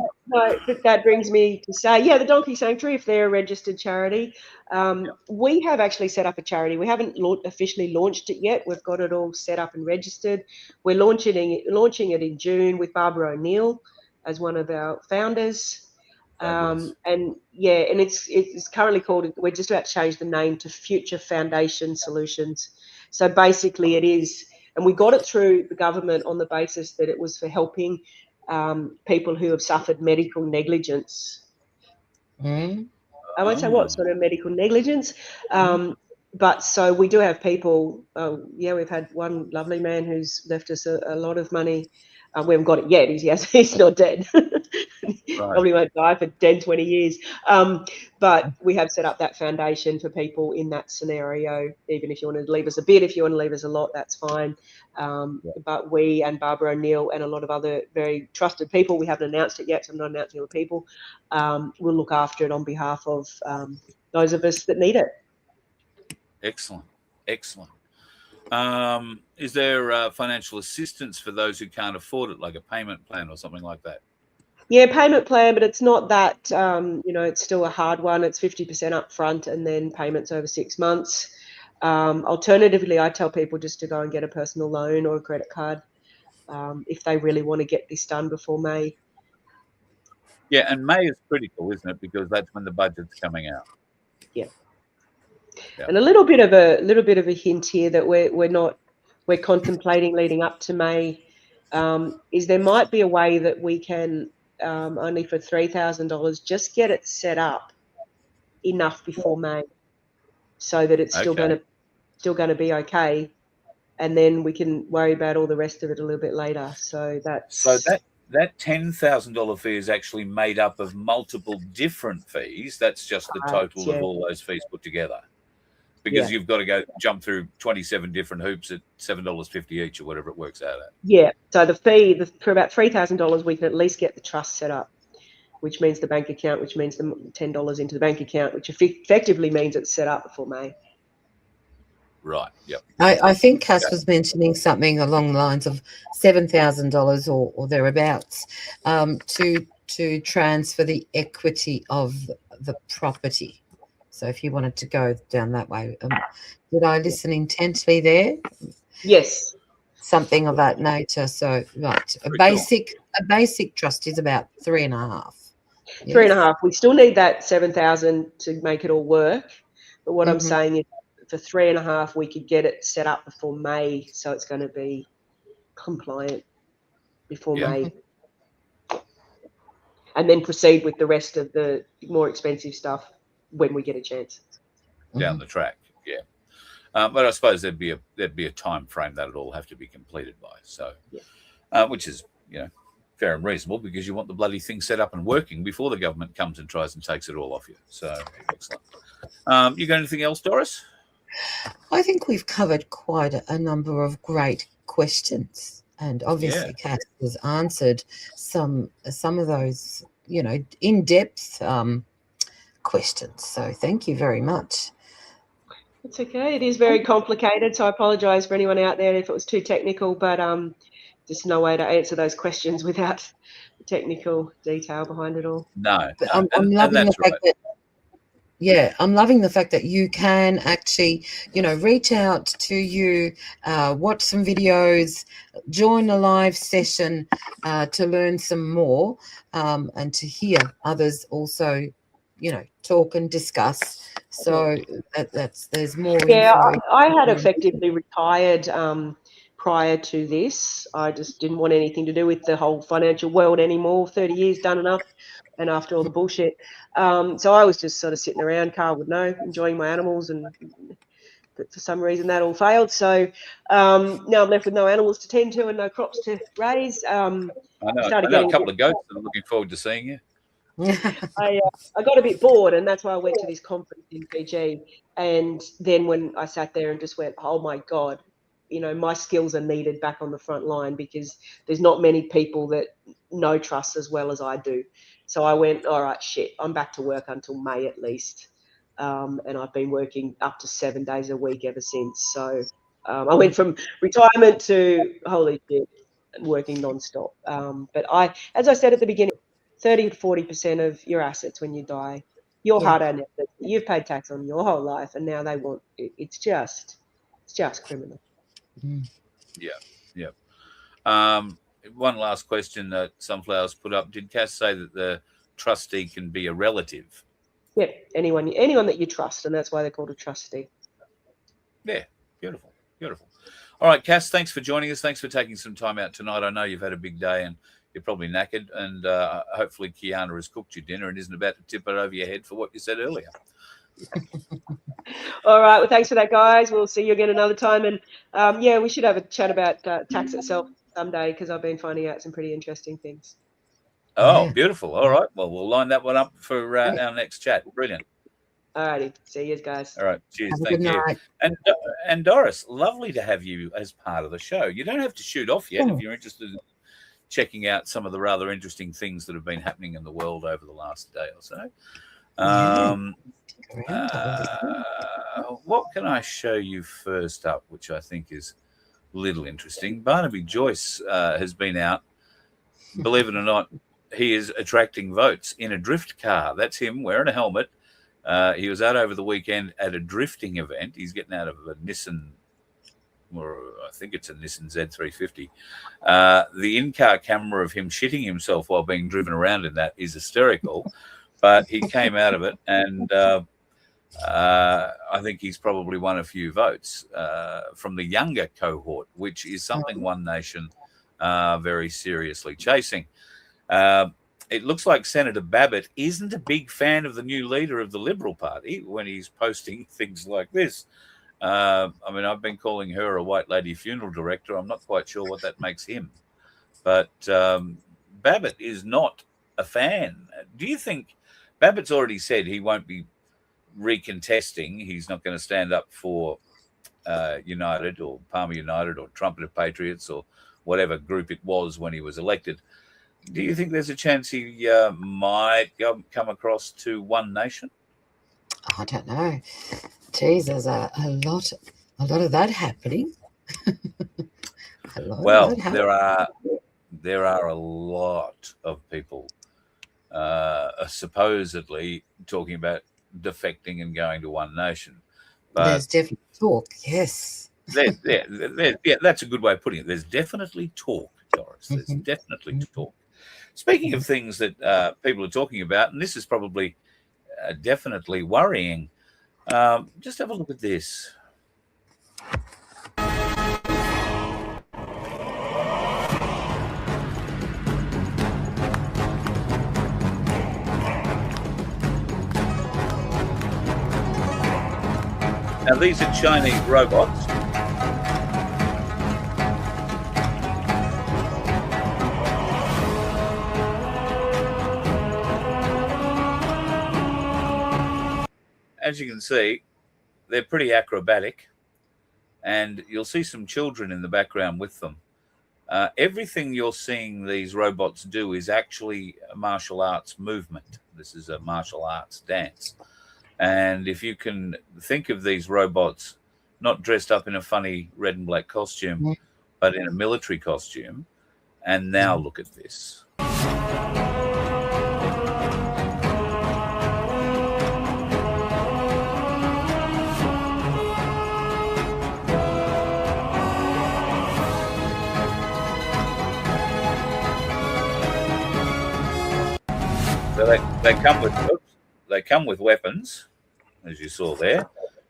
That brings me to say, the Donkey Sanctuary, if they're a registered charity. We have actually set up a charity. We haven't officially launched it yet. We've got it all set up and registered. We're launching it in June with Barbara O'Neill as one of our founders. And it's currently called, we're just about to change the name to Future Foundation Solutions. So basically it is, and we got it through the government on the basis that it was for helping people who have suffered medical negligence. I won't say what sort of medical negligence, but so we do have people, we've had one lovely man who's left us a lot of money. We haven't got it yet. He's not dead. Probably won't die for 10, 20 years. But we have set up that foundation for people in that scenario. Even if you want to leave us a bit, if you want to leave us a lot, that's fine. But we and Barbara O'Neill and a lot of other very trusted people, we haven't announced it yet, so I'm not announcing all the people, will look after it on behalf of those of us that need it. Excellent. Excellent. Is there financial assistance for those who can't afford it, like a payment plan or something like that? Yeah, payment plan, but it's not that, it's still a hard one. It's 50% up front and then payments over 6 months. Alternatively, I tell people just to go and get a personal loan or a credit card if they really want to get this done before May. Yeah, and May is critical, isn't it? Because that's when the budget's coming out. Yeah. Yeah. And a little bit of a hint here that we're contemplating leading up to May is there might be a way that we can only for $3,000 just get it set up enough before May, so that it's still going to be okay, and then we can worry about all the rest of it a little bit later. So that $10,000 fee is actually made up of multiple different fees. That's just the total of all those fees put together. Because you've got to go jump through 27 different hoops at $7.50 each or whatever it works out at. Yeah. So the fee for about $3,000, we can at least get the trust set up, which means the bank account, which means the $10 into the bank account, which effectively means it's set up before May. Right. Yep. I think Cass was mentioning something along the lines of $7,000 or thereabouts to transfer the equity of the property. So if you wanted to go down that way, did I listen intently there? Yes. Something of that nature. So right, a basic trust is about 3.5. Yes. 3.5. We still need that 7,000 to make it all work. But what I'm saying is, for 3.5, we could get it set up before May, so it's going to be compliant before May, and then proceed with the rest of the more expensive stuff when we get a chance down the track. Yeah, but I suppose there'd be a time frame that it'll all have to be completed by. So, which is fair and reasonable, because you want the bloody thing set up and working before the government comes and tries and takes it all off you. So excellent. You got anything else, Doris? I think we've covered quite a number of great questions, and obviously Cass has answered some of those, in-depth questions. So thank you very much. It's okay. It is very complicated, so I apologise for anyone out there if it was too technical, but just no way to answer those questions without the technical detail behind it all. No, but I'm loving the fact that. Yeah, I'm loving the fact that you can actually, reach out to you, watch some videos, join a live session to learn some more, and to hear others also, talk and discuss. So there's more. Yeah, I had effectively retired prior to this. I just didn't want anything to do with the whole financial world anymore. 30 years done enough. And after all the bullshit. So I was just sort of sitting around, Carl would know, enjoying my animals, but for some reason that all failed. So now I'm left with no animals to tend to and no crops to raise. I know a couple of goats that are looking forward to seeing you. I got a bit bored, and that's why I went to this conference in Fiji. And then when I sat there and just went, oh my God, my skills are needed back on the front line, because there's not many people that know trust as well as I do. So I went, all right, shit, I'm back to work until May at least. And I've been working up to 7 days a week ever since. So I went from retirement to, holy shit, working nonstop. But as I said at the beginning, 30 to 40% of your assets when you die, your hard-earned assets, you've paid tax on your whole life, and now they want it. It's just criminal. Yeah. One last question that Sunflowers put up. Did Cass say that the trustee can be a relative? Yeah, anyone that you trust, and that's why they're called a trustee. Yeah, beautiful. All right, Cass, thanks for joining us. Thanks for taking some time out tonight. I know you've had a big day and you're probably knackered, and hopefully Kiana has cooked you dinner and isn't about to tip it over your head for what you said earlier. All right, well, thanks for that, guys. We'll see you again another time, and we should have a chat about tax itself someday, because I've been finding out some pretty interesting things. Oh, beautiful. All right, well, we'll line that one up for our next chat. Brilliant. All righty, see you guys. All right, cheers. Thank you. And Doris, lovely to have you as part of the show. You don't have to shoot off yet if you're interested in checking out some of the rather interesting things that have been happening in the world over the last day or so. What can I show you first up, which I think is a little interesting? Barnaby Joyce has been out. Believe it or not, he is attracting votes in a drift car. That's him wearing a helmet. He was out over the weekend at a drifting event. He's getting out of a Nissan, or I think it's a Nissan Z350. The in-car camera of him shitting himself while being driven around in that is hysterical, but he came out of it, and I think he's probably won a few votes from the younger cohort, which is something One Nation very seriously chasing. It looks like Senator Babbitt isn't a big fan of the new leader of the Liberal Party when he's posting things like this. I mean, I've been calling her a white lady funeral director. I'm not quite sure what that makes him. But Babbitt is not a fan. Do you think Babbitt's already said he won't be recontesting? He's not going to stand up for United or Palmer United or Trumpeter Patriots or whatever group it was when he was elected. Do you think there's a chance he might come across to One Nation? I don't know. Geez, there's a lot of that happening. Well, there are a lot of people supposedly talking about defecting and going to One Nation. But there's definitely talk, yes. Yeah, that's a good way of putting it. There's definitely talk, Doris. There's definitely talk. Speaking of things that people are talking about, and this is probably definitely worrying, just have a look at this. Now, these are Chinese robots. As you can see, they're pretty acrobatic, and you'll see some children in the background with them. Everything you're seeing these robots do is actually a martial arts movement. This is a martial arts dance. And if you can think of these robots not dressed up in a funny red and black costume, but in a military costume, and now look at this. So they come with weapons, as you saw there.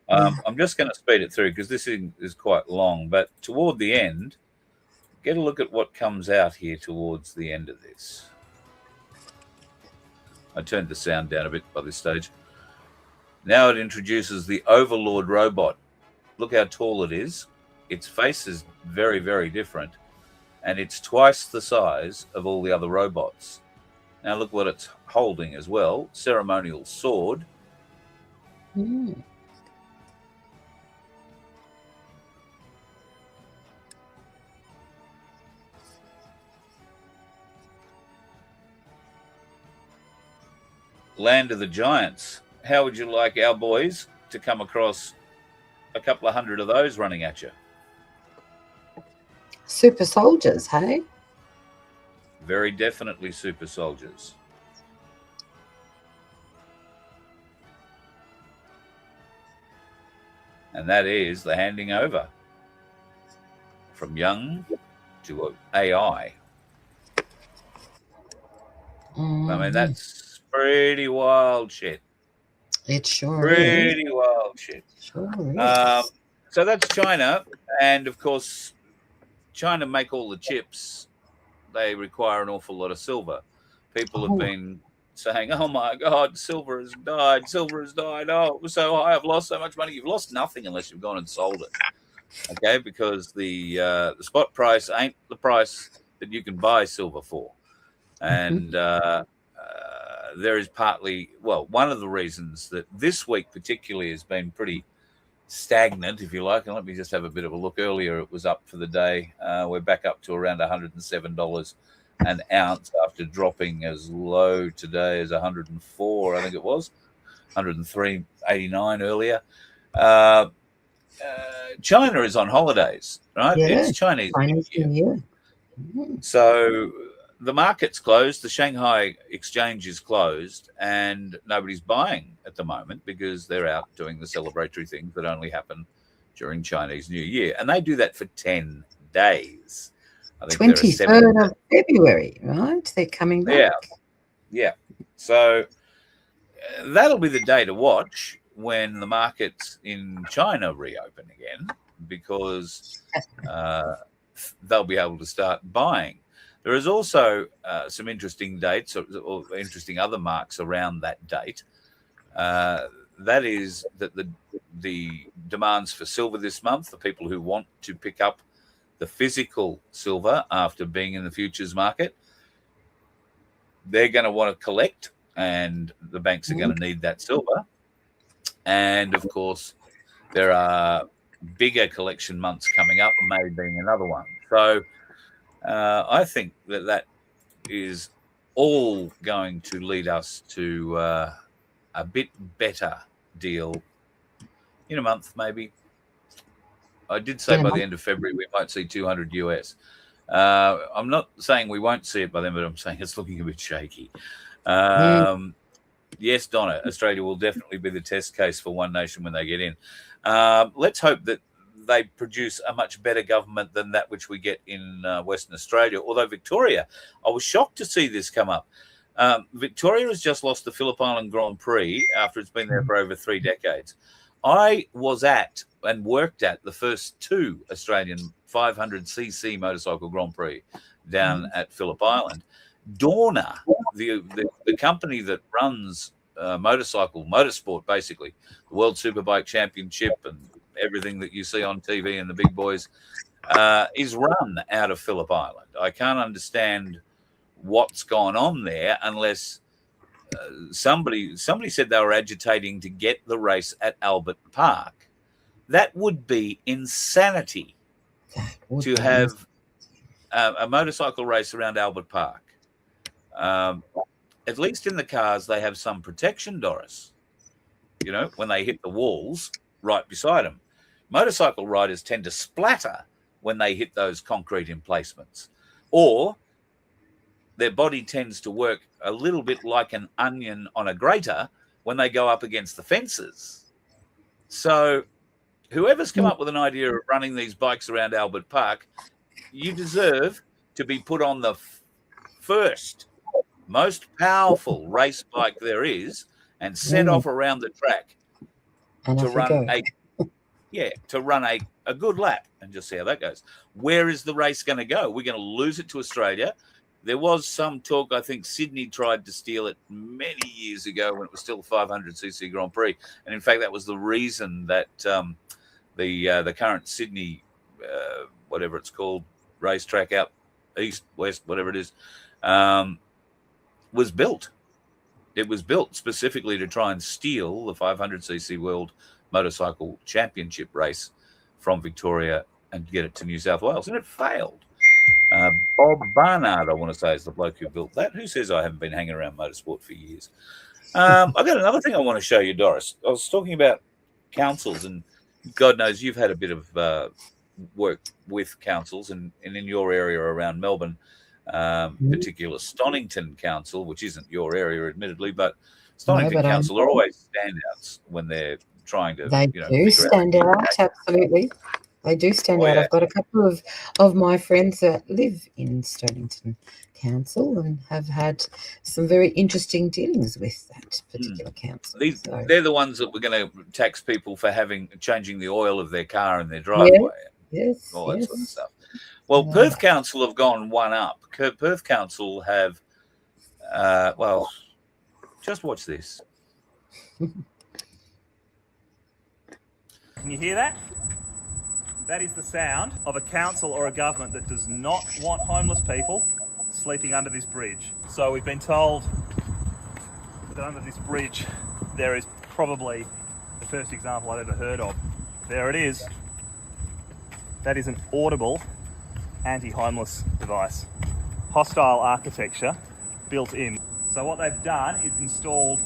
I'm just going to speed it through because this is quite long. But toward the end, get a look at what comes out here towards the end of this. I turned the sound down a bit by this stage. Now it introduces the Overlord robot. Look how tall it is. Its face is very, very different. And it's twice the size of all the other robots. Now look what it's holding as well. Ceremonial sword. Land of the Giants. How would you like our boys to come across a couple of hundred of those running at you? Super soldiers, hey? Very definitely super soldiers. And that is the handing over from young to AI. I mean, that's pretty wild shit. It sure pretty is. Wild shit. Sure is. So that's China. And, of course, China make all the chips. They require an awful lot of silver. People have been saying, oh, my God, silver has died. Silver has died. Oh, it was so high. I've lost so much money. You've lost nothing unless you've gone and sold it. Okay, because the spot price ain't the price that you can buy silver for. And there is partly, well, one of the reasons that this week particularly has been pretty stagnant, if you like. And let me just have a bit of a look. Earlier it was up for the day. We're back up to around $107 an ounce after dropping as low today as 104, I think it was, 103.89 earlier. China is on holidays, right? Yeah, It's Chinese New Year. So the market's closed, the Shanghai exchange is closed, and nobody's buying at the moment because they're out doing the celebratory things that only happen during Chinese New Year. And they do that for 10 days. I think 23rd of February, right? They're coming back. Yeah. So that'll be the day to watch when the markets in China reopen again, because they'll be able to start buying. There is also some interesting dates or interesting other marks around that date. That is that the demands for silver this month, the people who want to pick up the physical silver after being in the futures market, they're going to want to collect, and the banks are going to need that silver. And of course, there are bigger collection months coming up, May being another one. So I think that is all going to lead us to a bit better deal in a month, maybe. I did say by the end of February we might see 200 US. I'm not saying we won't see it by then, but I'm saying it's looking a bit shaky. Yes, Donna, Australia will definitely be the test case for One Nation when they get in. Let's hope that they produce a much better government than that which we get in Western Australia. Although Victoria, I was shocked to see this come up. Victoria has just lost the Phillip Island Grand Prix after it's been there for over 3 decades. I was at and worked at the first 2 Australian 500cc motorcycle Grand Prix down at Phillip Island. Dorna, the company that runs motorsport, basically, the World Superbike Championship and everything that you see on TV and the big boys, is run out of Phillip Island. I can't understand what's gone on there unless somebody said they were agitating to get the race at Albert Park. That would be insanity to have a motorcycle race around Albert Park. At least in the cars, they have some protection, Doris. You know, when they hit the walls right beside them. Motorcycle riders tend to splatter when they hit those concrete emplacements, or their body tends to work a little bit like an onion on a grater when they go up against the fences. So whoever's come up with an idea of running these bikes around Albert Park, you deserve to be put on the first most powerful race bike there is and set off around the track to run a good lap and just see how that goes. Where is the race going to go? We're going to lose it to Australia. There was some talk, I think Sydney tried to steal it many years ago when it was still a 500cc Grand Prix. And in fact, that was the reason that the current Sydney, whatever it's called, racetrack out east, west, whatever it is, was built. It was built specifically to try and steal the 500cc World Motorcycle Championship race from Victoria and get it to New South Wales. And it failed. Bob Barnard, I want to say, is the bloke who built that. Who says I haven't been hanging around motorsport for years? I've got another thing I want to show you, Doris. I was talking about councils, and God knows you've had a bit of work with councils and in your area around Melbourne, particular Stonington Council, which isn't your area, admittedly, but Stonington Council are always standouts when they're trying to. They do stand out, absolutely. They do stand out. I've got a couple of my friends that live in Stonington Council and have had some very interesting dealings with that particular council. They're the ones that we're going to tax people for changing the oil of their car in their driveway. Yes, all that sort of stuff. Well, Perth Council have gone one up. Perth Council have, just watch this. Can you hear that? That is the sound of a council or a government that does not want homeless people sleeping under this bridge. So we've been told that under this bridge there is probably the first example I've ever heard of. There it is. That is an audible anti-homeless device. Hostile architecture built in. So what they've done is installed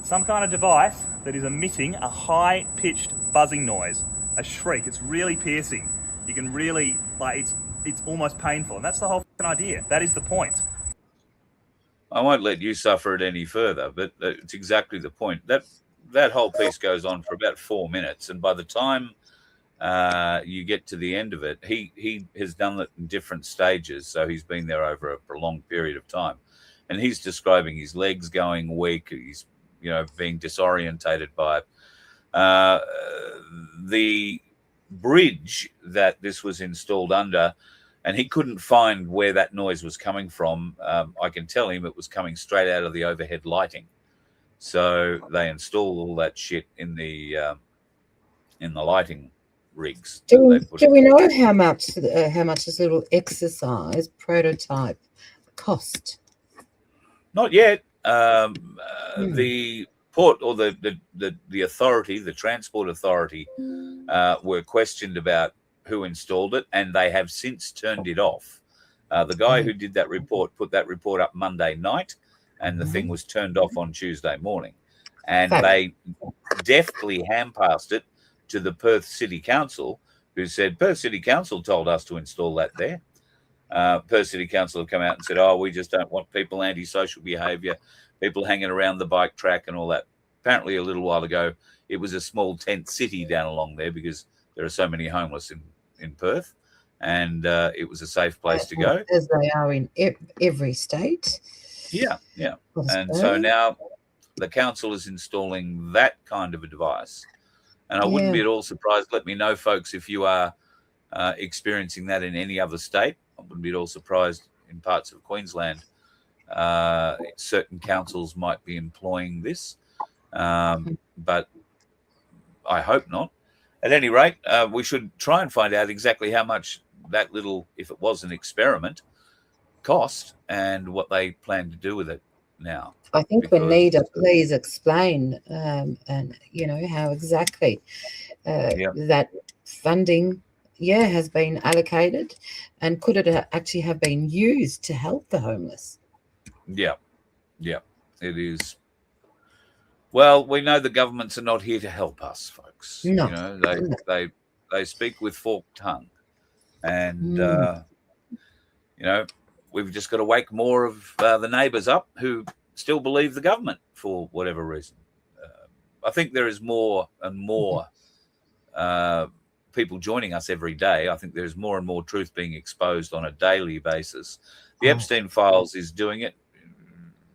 some kind of device that is emitting a high-pitched buzzing noise, a shriek. It's really piercing. You can really, like, it's almost painful. And that's the whole fucking idea. That is the point. I won't let you suffer it any further, but it's exactly the point. That whole piece goes on for about 4 minutes, and by the time you get to the end of it, he has done it in different stages, so he's been there over a prolonged period of time, and he's describing his legs going weak, he's being disorientated by it. The bridge that this was installed under, and he couldn't find where that noise was coming from. I can tell him it was coming straight out of the overhead lighting. So they installed all that shit in the lighting rigs. Do we know how much this little exercise prototype cost? Not yet. The port or the authority, the transport authority, were questioned about who installed it, and they have since turned it off. The guy who did that report put that report up Monday night, and the thing was turned off on Tuesday morning. And they deftly hand-passed it to the Perth City Council, who said, Perth City Council told us to install that there. Perth City Council have come out and said, we just don't want people, antisocial behaviour, people hanging around the bike track and all that. Apparently a little while ago, it was a small tent city down along there because there are so many homeless in Perth, and it was a safe place to go. As they are in every state. Yeah. And so now the council is installing that kind of a device. And I wouldn't be at all surprised. Let me know, folks, if you are experiencing that in any other state. I wouldn't be at all surprised in parts of Queensland. Certain councils might be employing this, but I hope not. At any rate, we should try and find out exactly how much that little, if it was an experiment, cost and what they plan to do with it now. I think we need to please explain and how exactly that funding has been allocated, and could it actually have been used to help the homeless? Yeah, it is. Well, we know the governments are not here to help us, folks. No. They speak with forked tongue, and we've just got to wake more of the neighbours up who still believe the government for whatever reason. I think there is more and more people joining us every day. I think there's more and more truth being exposed on a daily basis. The Epstein Files is doing it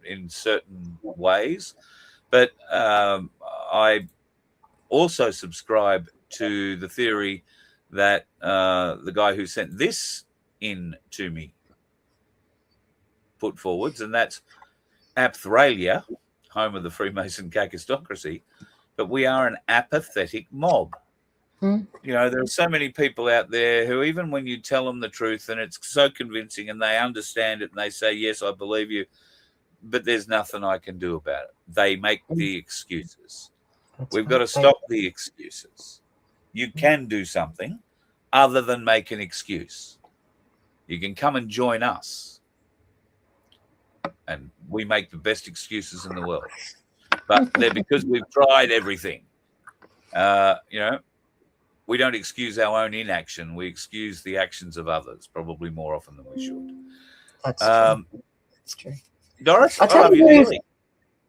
in certain ways, but I also subscribe to the theory that the guy who sent this in to me put forwards, and that's Apthralia, home of the Freemason cacistocracy, but we are an apathetic mob. There are so many people out there who, even when you tell them the truth and it's so convincing and they understand it and they say, yes, I believe you, but there's nothing I can do about it. They make the excuses. We've got to stop the excuses. You can do something other than make an excuse. You can come and join us, and we make the best excuses in the world. But they're because we've tried everything. We don't excuse our own inaction. We excuse the actions of others, probably more often than we should. That's true. That's true. Doris, I love you dearly.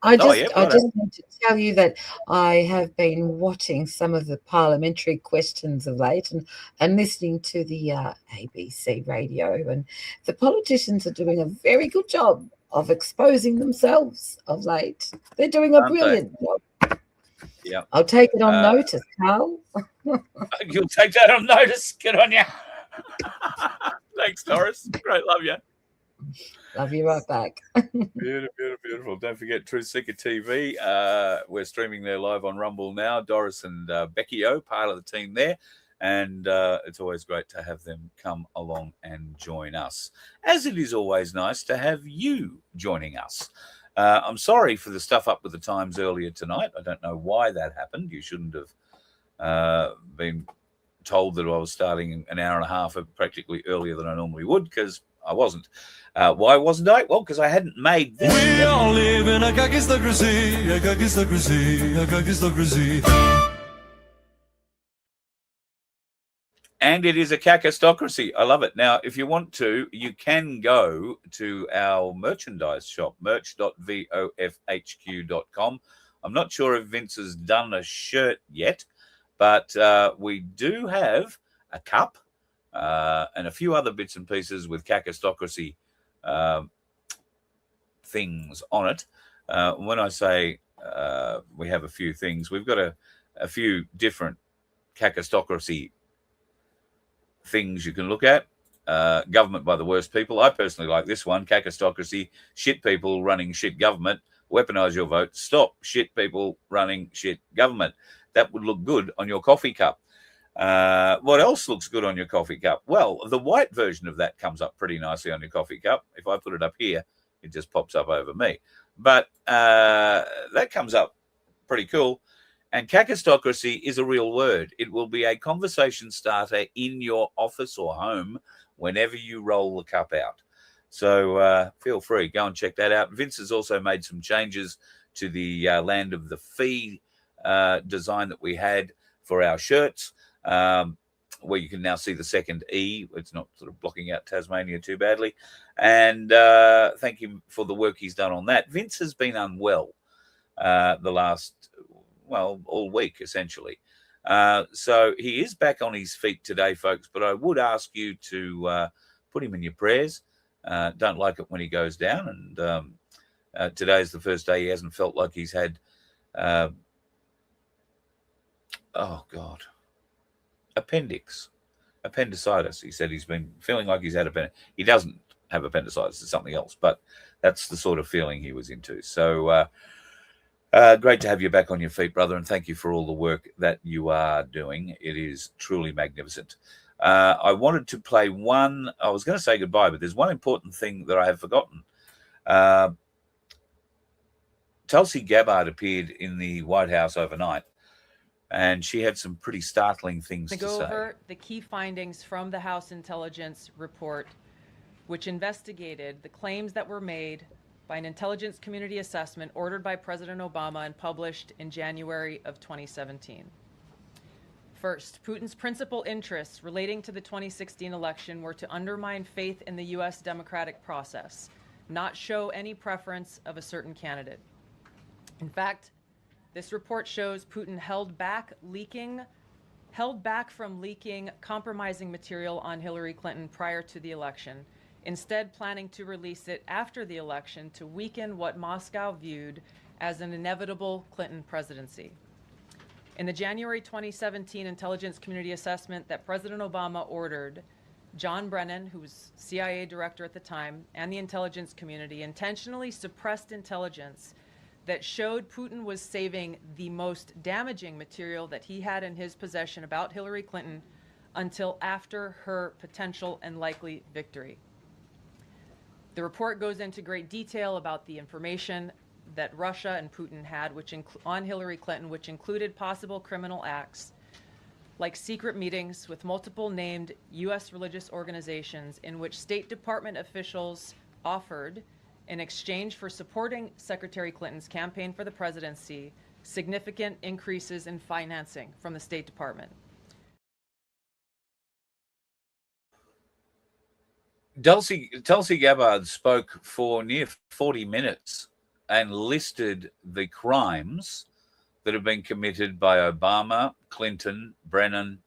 I just want to tell you that I have been watching some of the parliamentary questions of late and listening to the ABC radio, and the politicians are doing a very good job of exposing themselves of late. They're doing a brilliant job. Yeah, I'll take it on notice, Carl. You'll take that on notice. Good on you. Thanks, Doris. Great, love you. Love you right back. Beautiful. Don't forget Truth Seeker TV. We're streaming there live on Rumble now. Doris and Becky O, part of the team there. And it's always great to have them come along and join us, as it is always nice to have you joining us. I'm sorry for the stuff up with the times earlier tonight. I don't know why that happened. You shouldn't have been told that I was starting an hour and a half practically earlier than I normally would, because I wasn't. Why wasn't I? Well, because I hadn't made this. We all live in a cacistocracy, a cacistocracy, a cacistocracy. And it is a cacistocracy. I love it. Now, if you want to, you can go to our merchandise shop, merch.vofhq.com. I'm not sure if Vince has done a shirt yet, but we do have a cup and a few other bits and pieces with cacistocracy things on it. When I say we have a few things, we've got a few different cacistocracy things you can look at. Government by the worst people. I personally like this one, cacistocracy, shit people running shit government, weaponize your vote, stop shit people running shit government. That would look good on your coffee cup. What else looks good on your coffee cup? Well, the white version of that comes up pretty nicely on your coffee cup. If I put it up here, it just pops up over me. But that comes up pretty cool. And cacistocracy is a real word. It will be a conversation starter in your office or home whenever you roll the cup out. So feel free, go and check that out. Vince has also made some changes to the Land of the Fee design that we had for our shirts, where you can now see the second E. It's not sort of blocking out Tasmania too badly. And thank him for the work he's done on that. Vince has been unwell the last, well, all week, essentially. So he is back on his feet today, folks, but I would ask you to put him in your prayers. Don't like it when he goes down. And today's the first day he hasn't felt like he's had, appendicitis. He said he's been feeling like he's had appendicitis. He doesn't have appendicitis, it's something else, but that's the sort of feeling he was into. So great to have you back on your feet, brother, and thank you for all the work that you are doing. It is truly magnificent. I wanted to play one. I was going to say goodbye, but there's one important thing that I have forgotten. Tulsi Gabbard appeared in the White House overnight, and she had some pretty startling things to say. Go over the key findings from the House Intelligence Report, which investigated the claims that were made by an intelligence community assessment ordered by President Obama and published in January of 2017. First, Putin's principal interests relating to the 2016 election were to undermine faith in the U.S. democratic process, not show any preference of a certain candidate. In fact, this report shows Putin held back from leaking compromising material on Hillary Clinton prior to the election, instead planning to release it after the election to weaken what Moscow viewed as an inevitable Clinton presidency. In the January 2017 intelligence community assessment that President Obama ordered, John Brennan, who was CIA director at the time, and the intelligence community intentionally suppressed intelligence that showed Putin was saving the most damaging material that he had in his possession about Hillary Clinton until after her potential and likely victory. The report goes into great detail about the information that Russia and Putin had on Hillary Clinton, which included possible criminal acts like secret meetings with multiple named U.S. religious organizations in which State Department officials offered, in exchange for supporting Secretary Clinton's campaign for the presidency, significant increases in financing from the State Department. Tulsi Gabbard spoke for near 40 minutes and listed the crimes that have been committed by Obama, Clinton, Brennan,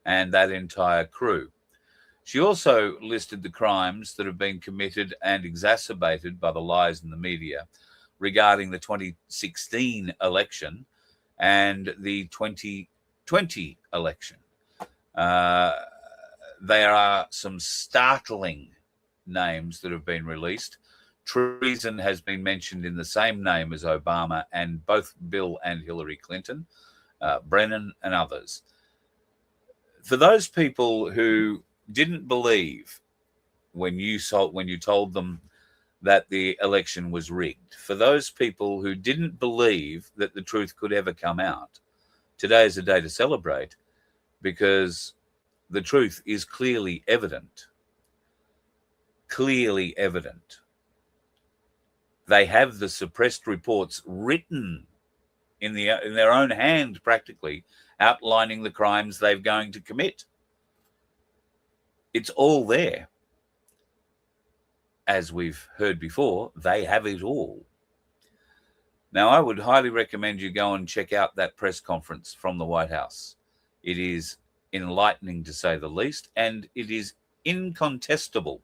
and that entire crew. She also listed the crimes that have been committed and exacerbated by the lies in the media regarding the 2016 election and the 2020 election. There are some startling names that have been released. Treason has been mentioned in the same name as Obama and both Bill and Hillary Clinton, Brennan and others. For those people who didn't believe when you told them that the election was rigged, for those people who didn't believe that the truth could ever come out, today is a day to celebrate, because the truth is clearly evident. Clearly evident. They have the suppressed reports written in their own hand, practically, outlining the crimes they're going to commit. It's all there. As we've heard before, they have it all. Now, I would highly recommend you go and check out that press conference from the White House. It is enlightening, to say the least, and it is incontestable,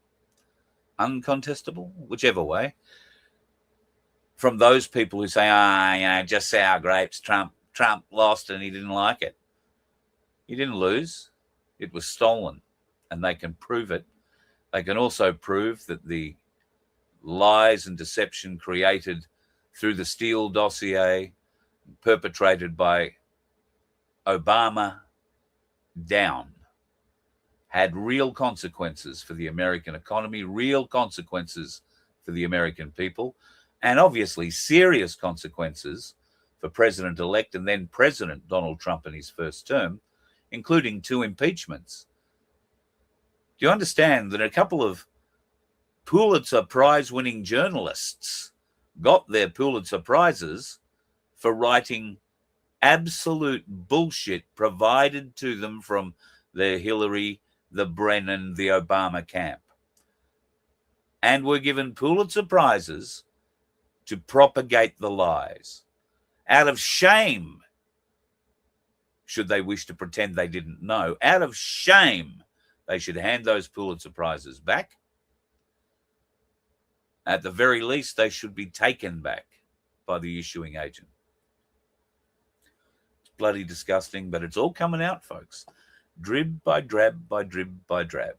uncontestable, whichever way, from those people who say, just sour grapes, Trump lost and he didn't like it. He didn't lose. It was stolen, and they can prove it. They can also prove that the lies and deception created through the Steele dossier, perpetrated by Obama down, had real consequences for the American economy, real consequences for the American people, and obviously serious consequences for President-elect and then President Donald Trump in his first term, including 2 impeachments. Do you understand that a couple of Pulitzer Prize-winning journalists got their Pulitzer Prizes for writing absolute bullshit provided to them from the Hillary, the Brennan, the Obama camp, and were given Pulitzer Prizes to propagate the lies? Out of shame, should they wish to pretend they didn't know, out of shame, they should hand those Pulitzer Prizes back. At the very least, they should be taken back by the issuing agent. It's bloody disgusting, but it's all coming out, folks. Drib by drab by drib by drab.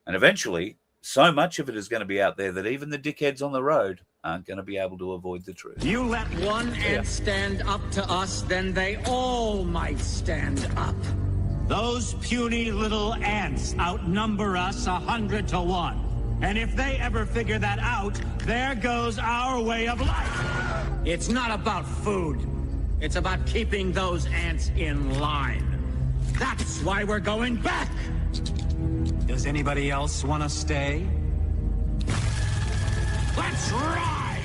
And eventually, so much of it is going to be out there that even the dickheads on the road aren't going to be able to avoid the truth. You let one ant stand up to us, then they all might stand up. Those puny little ants outnumber us 100 to 1. And if they ever figure that out, there goes our way of life. It's not about food. It's about keeping those ants in line. That's why we're going back. Does anybody else want to stay? Let's ride!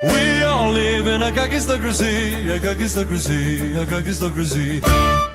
We all live in a gagistocracy, a gagistocracy, a gagistocracy.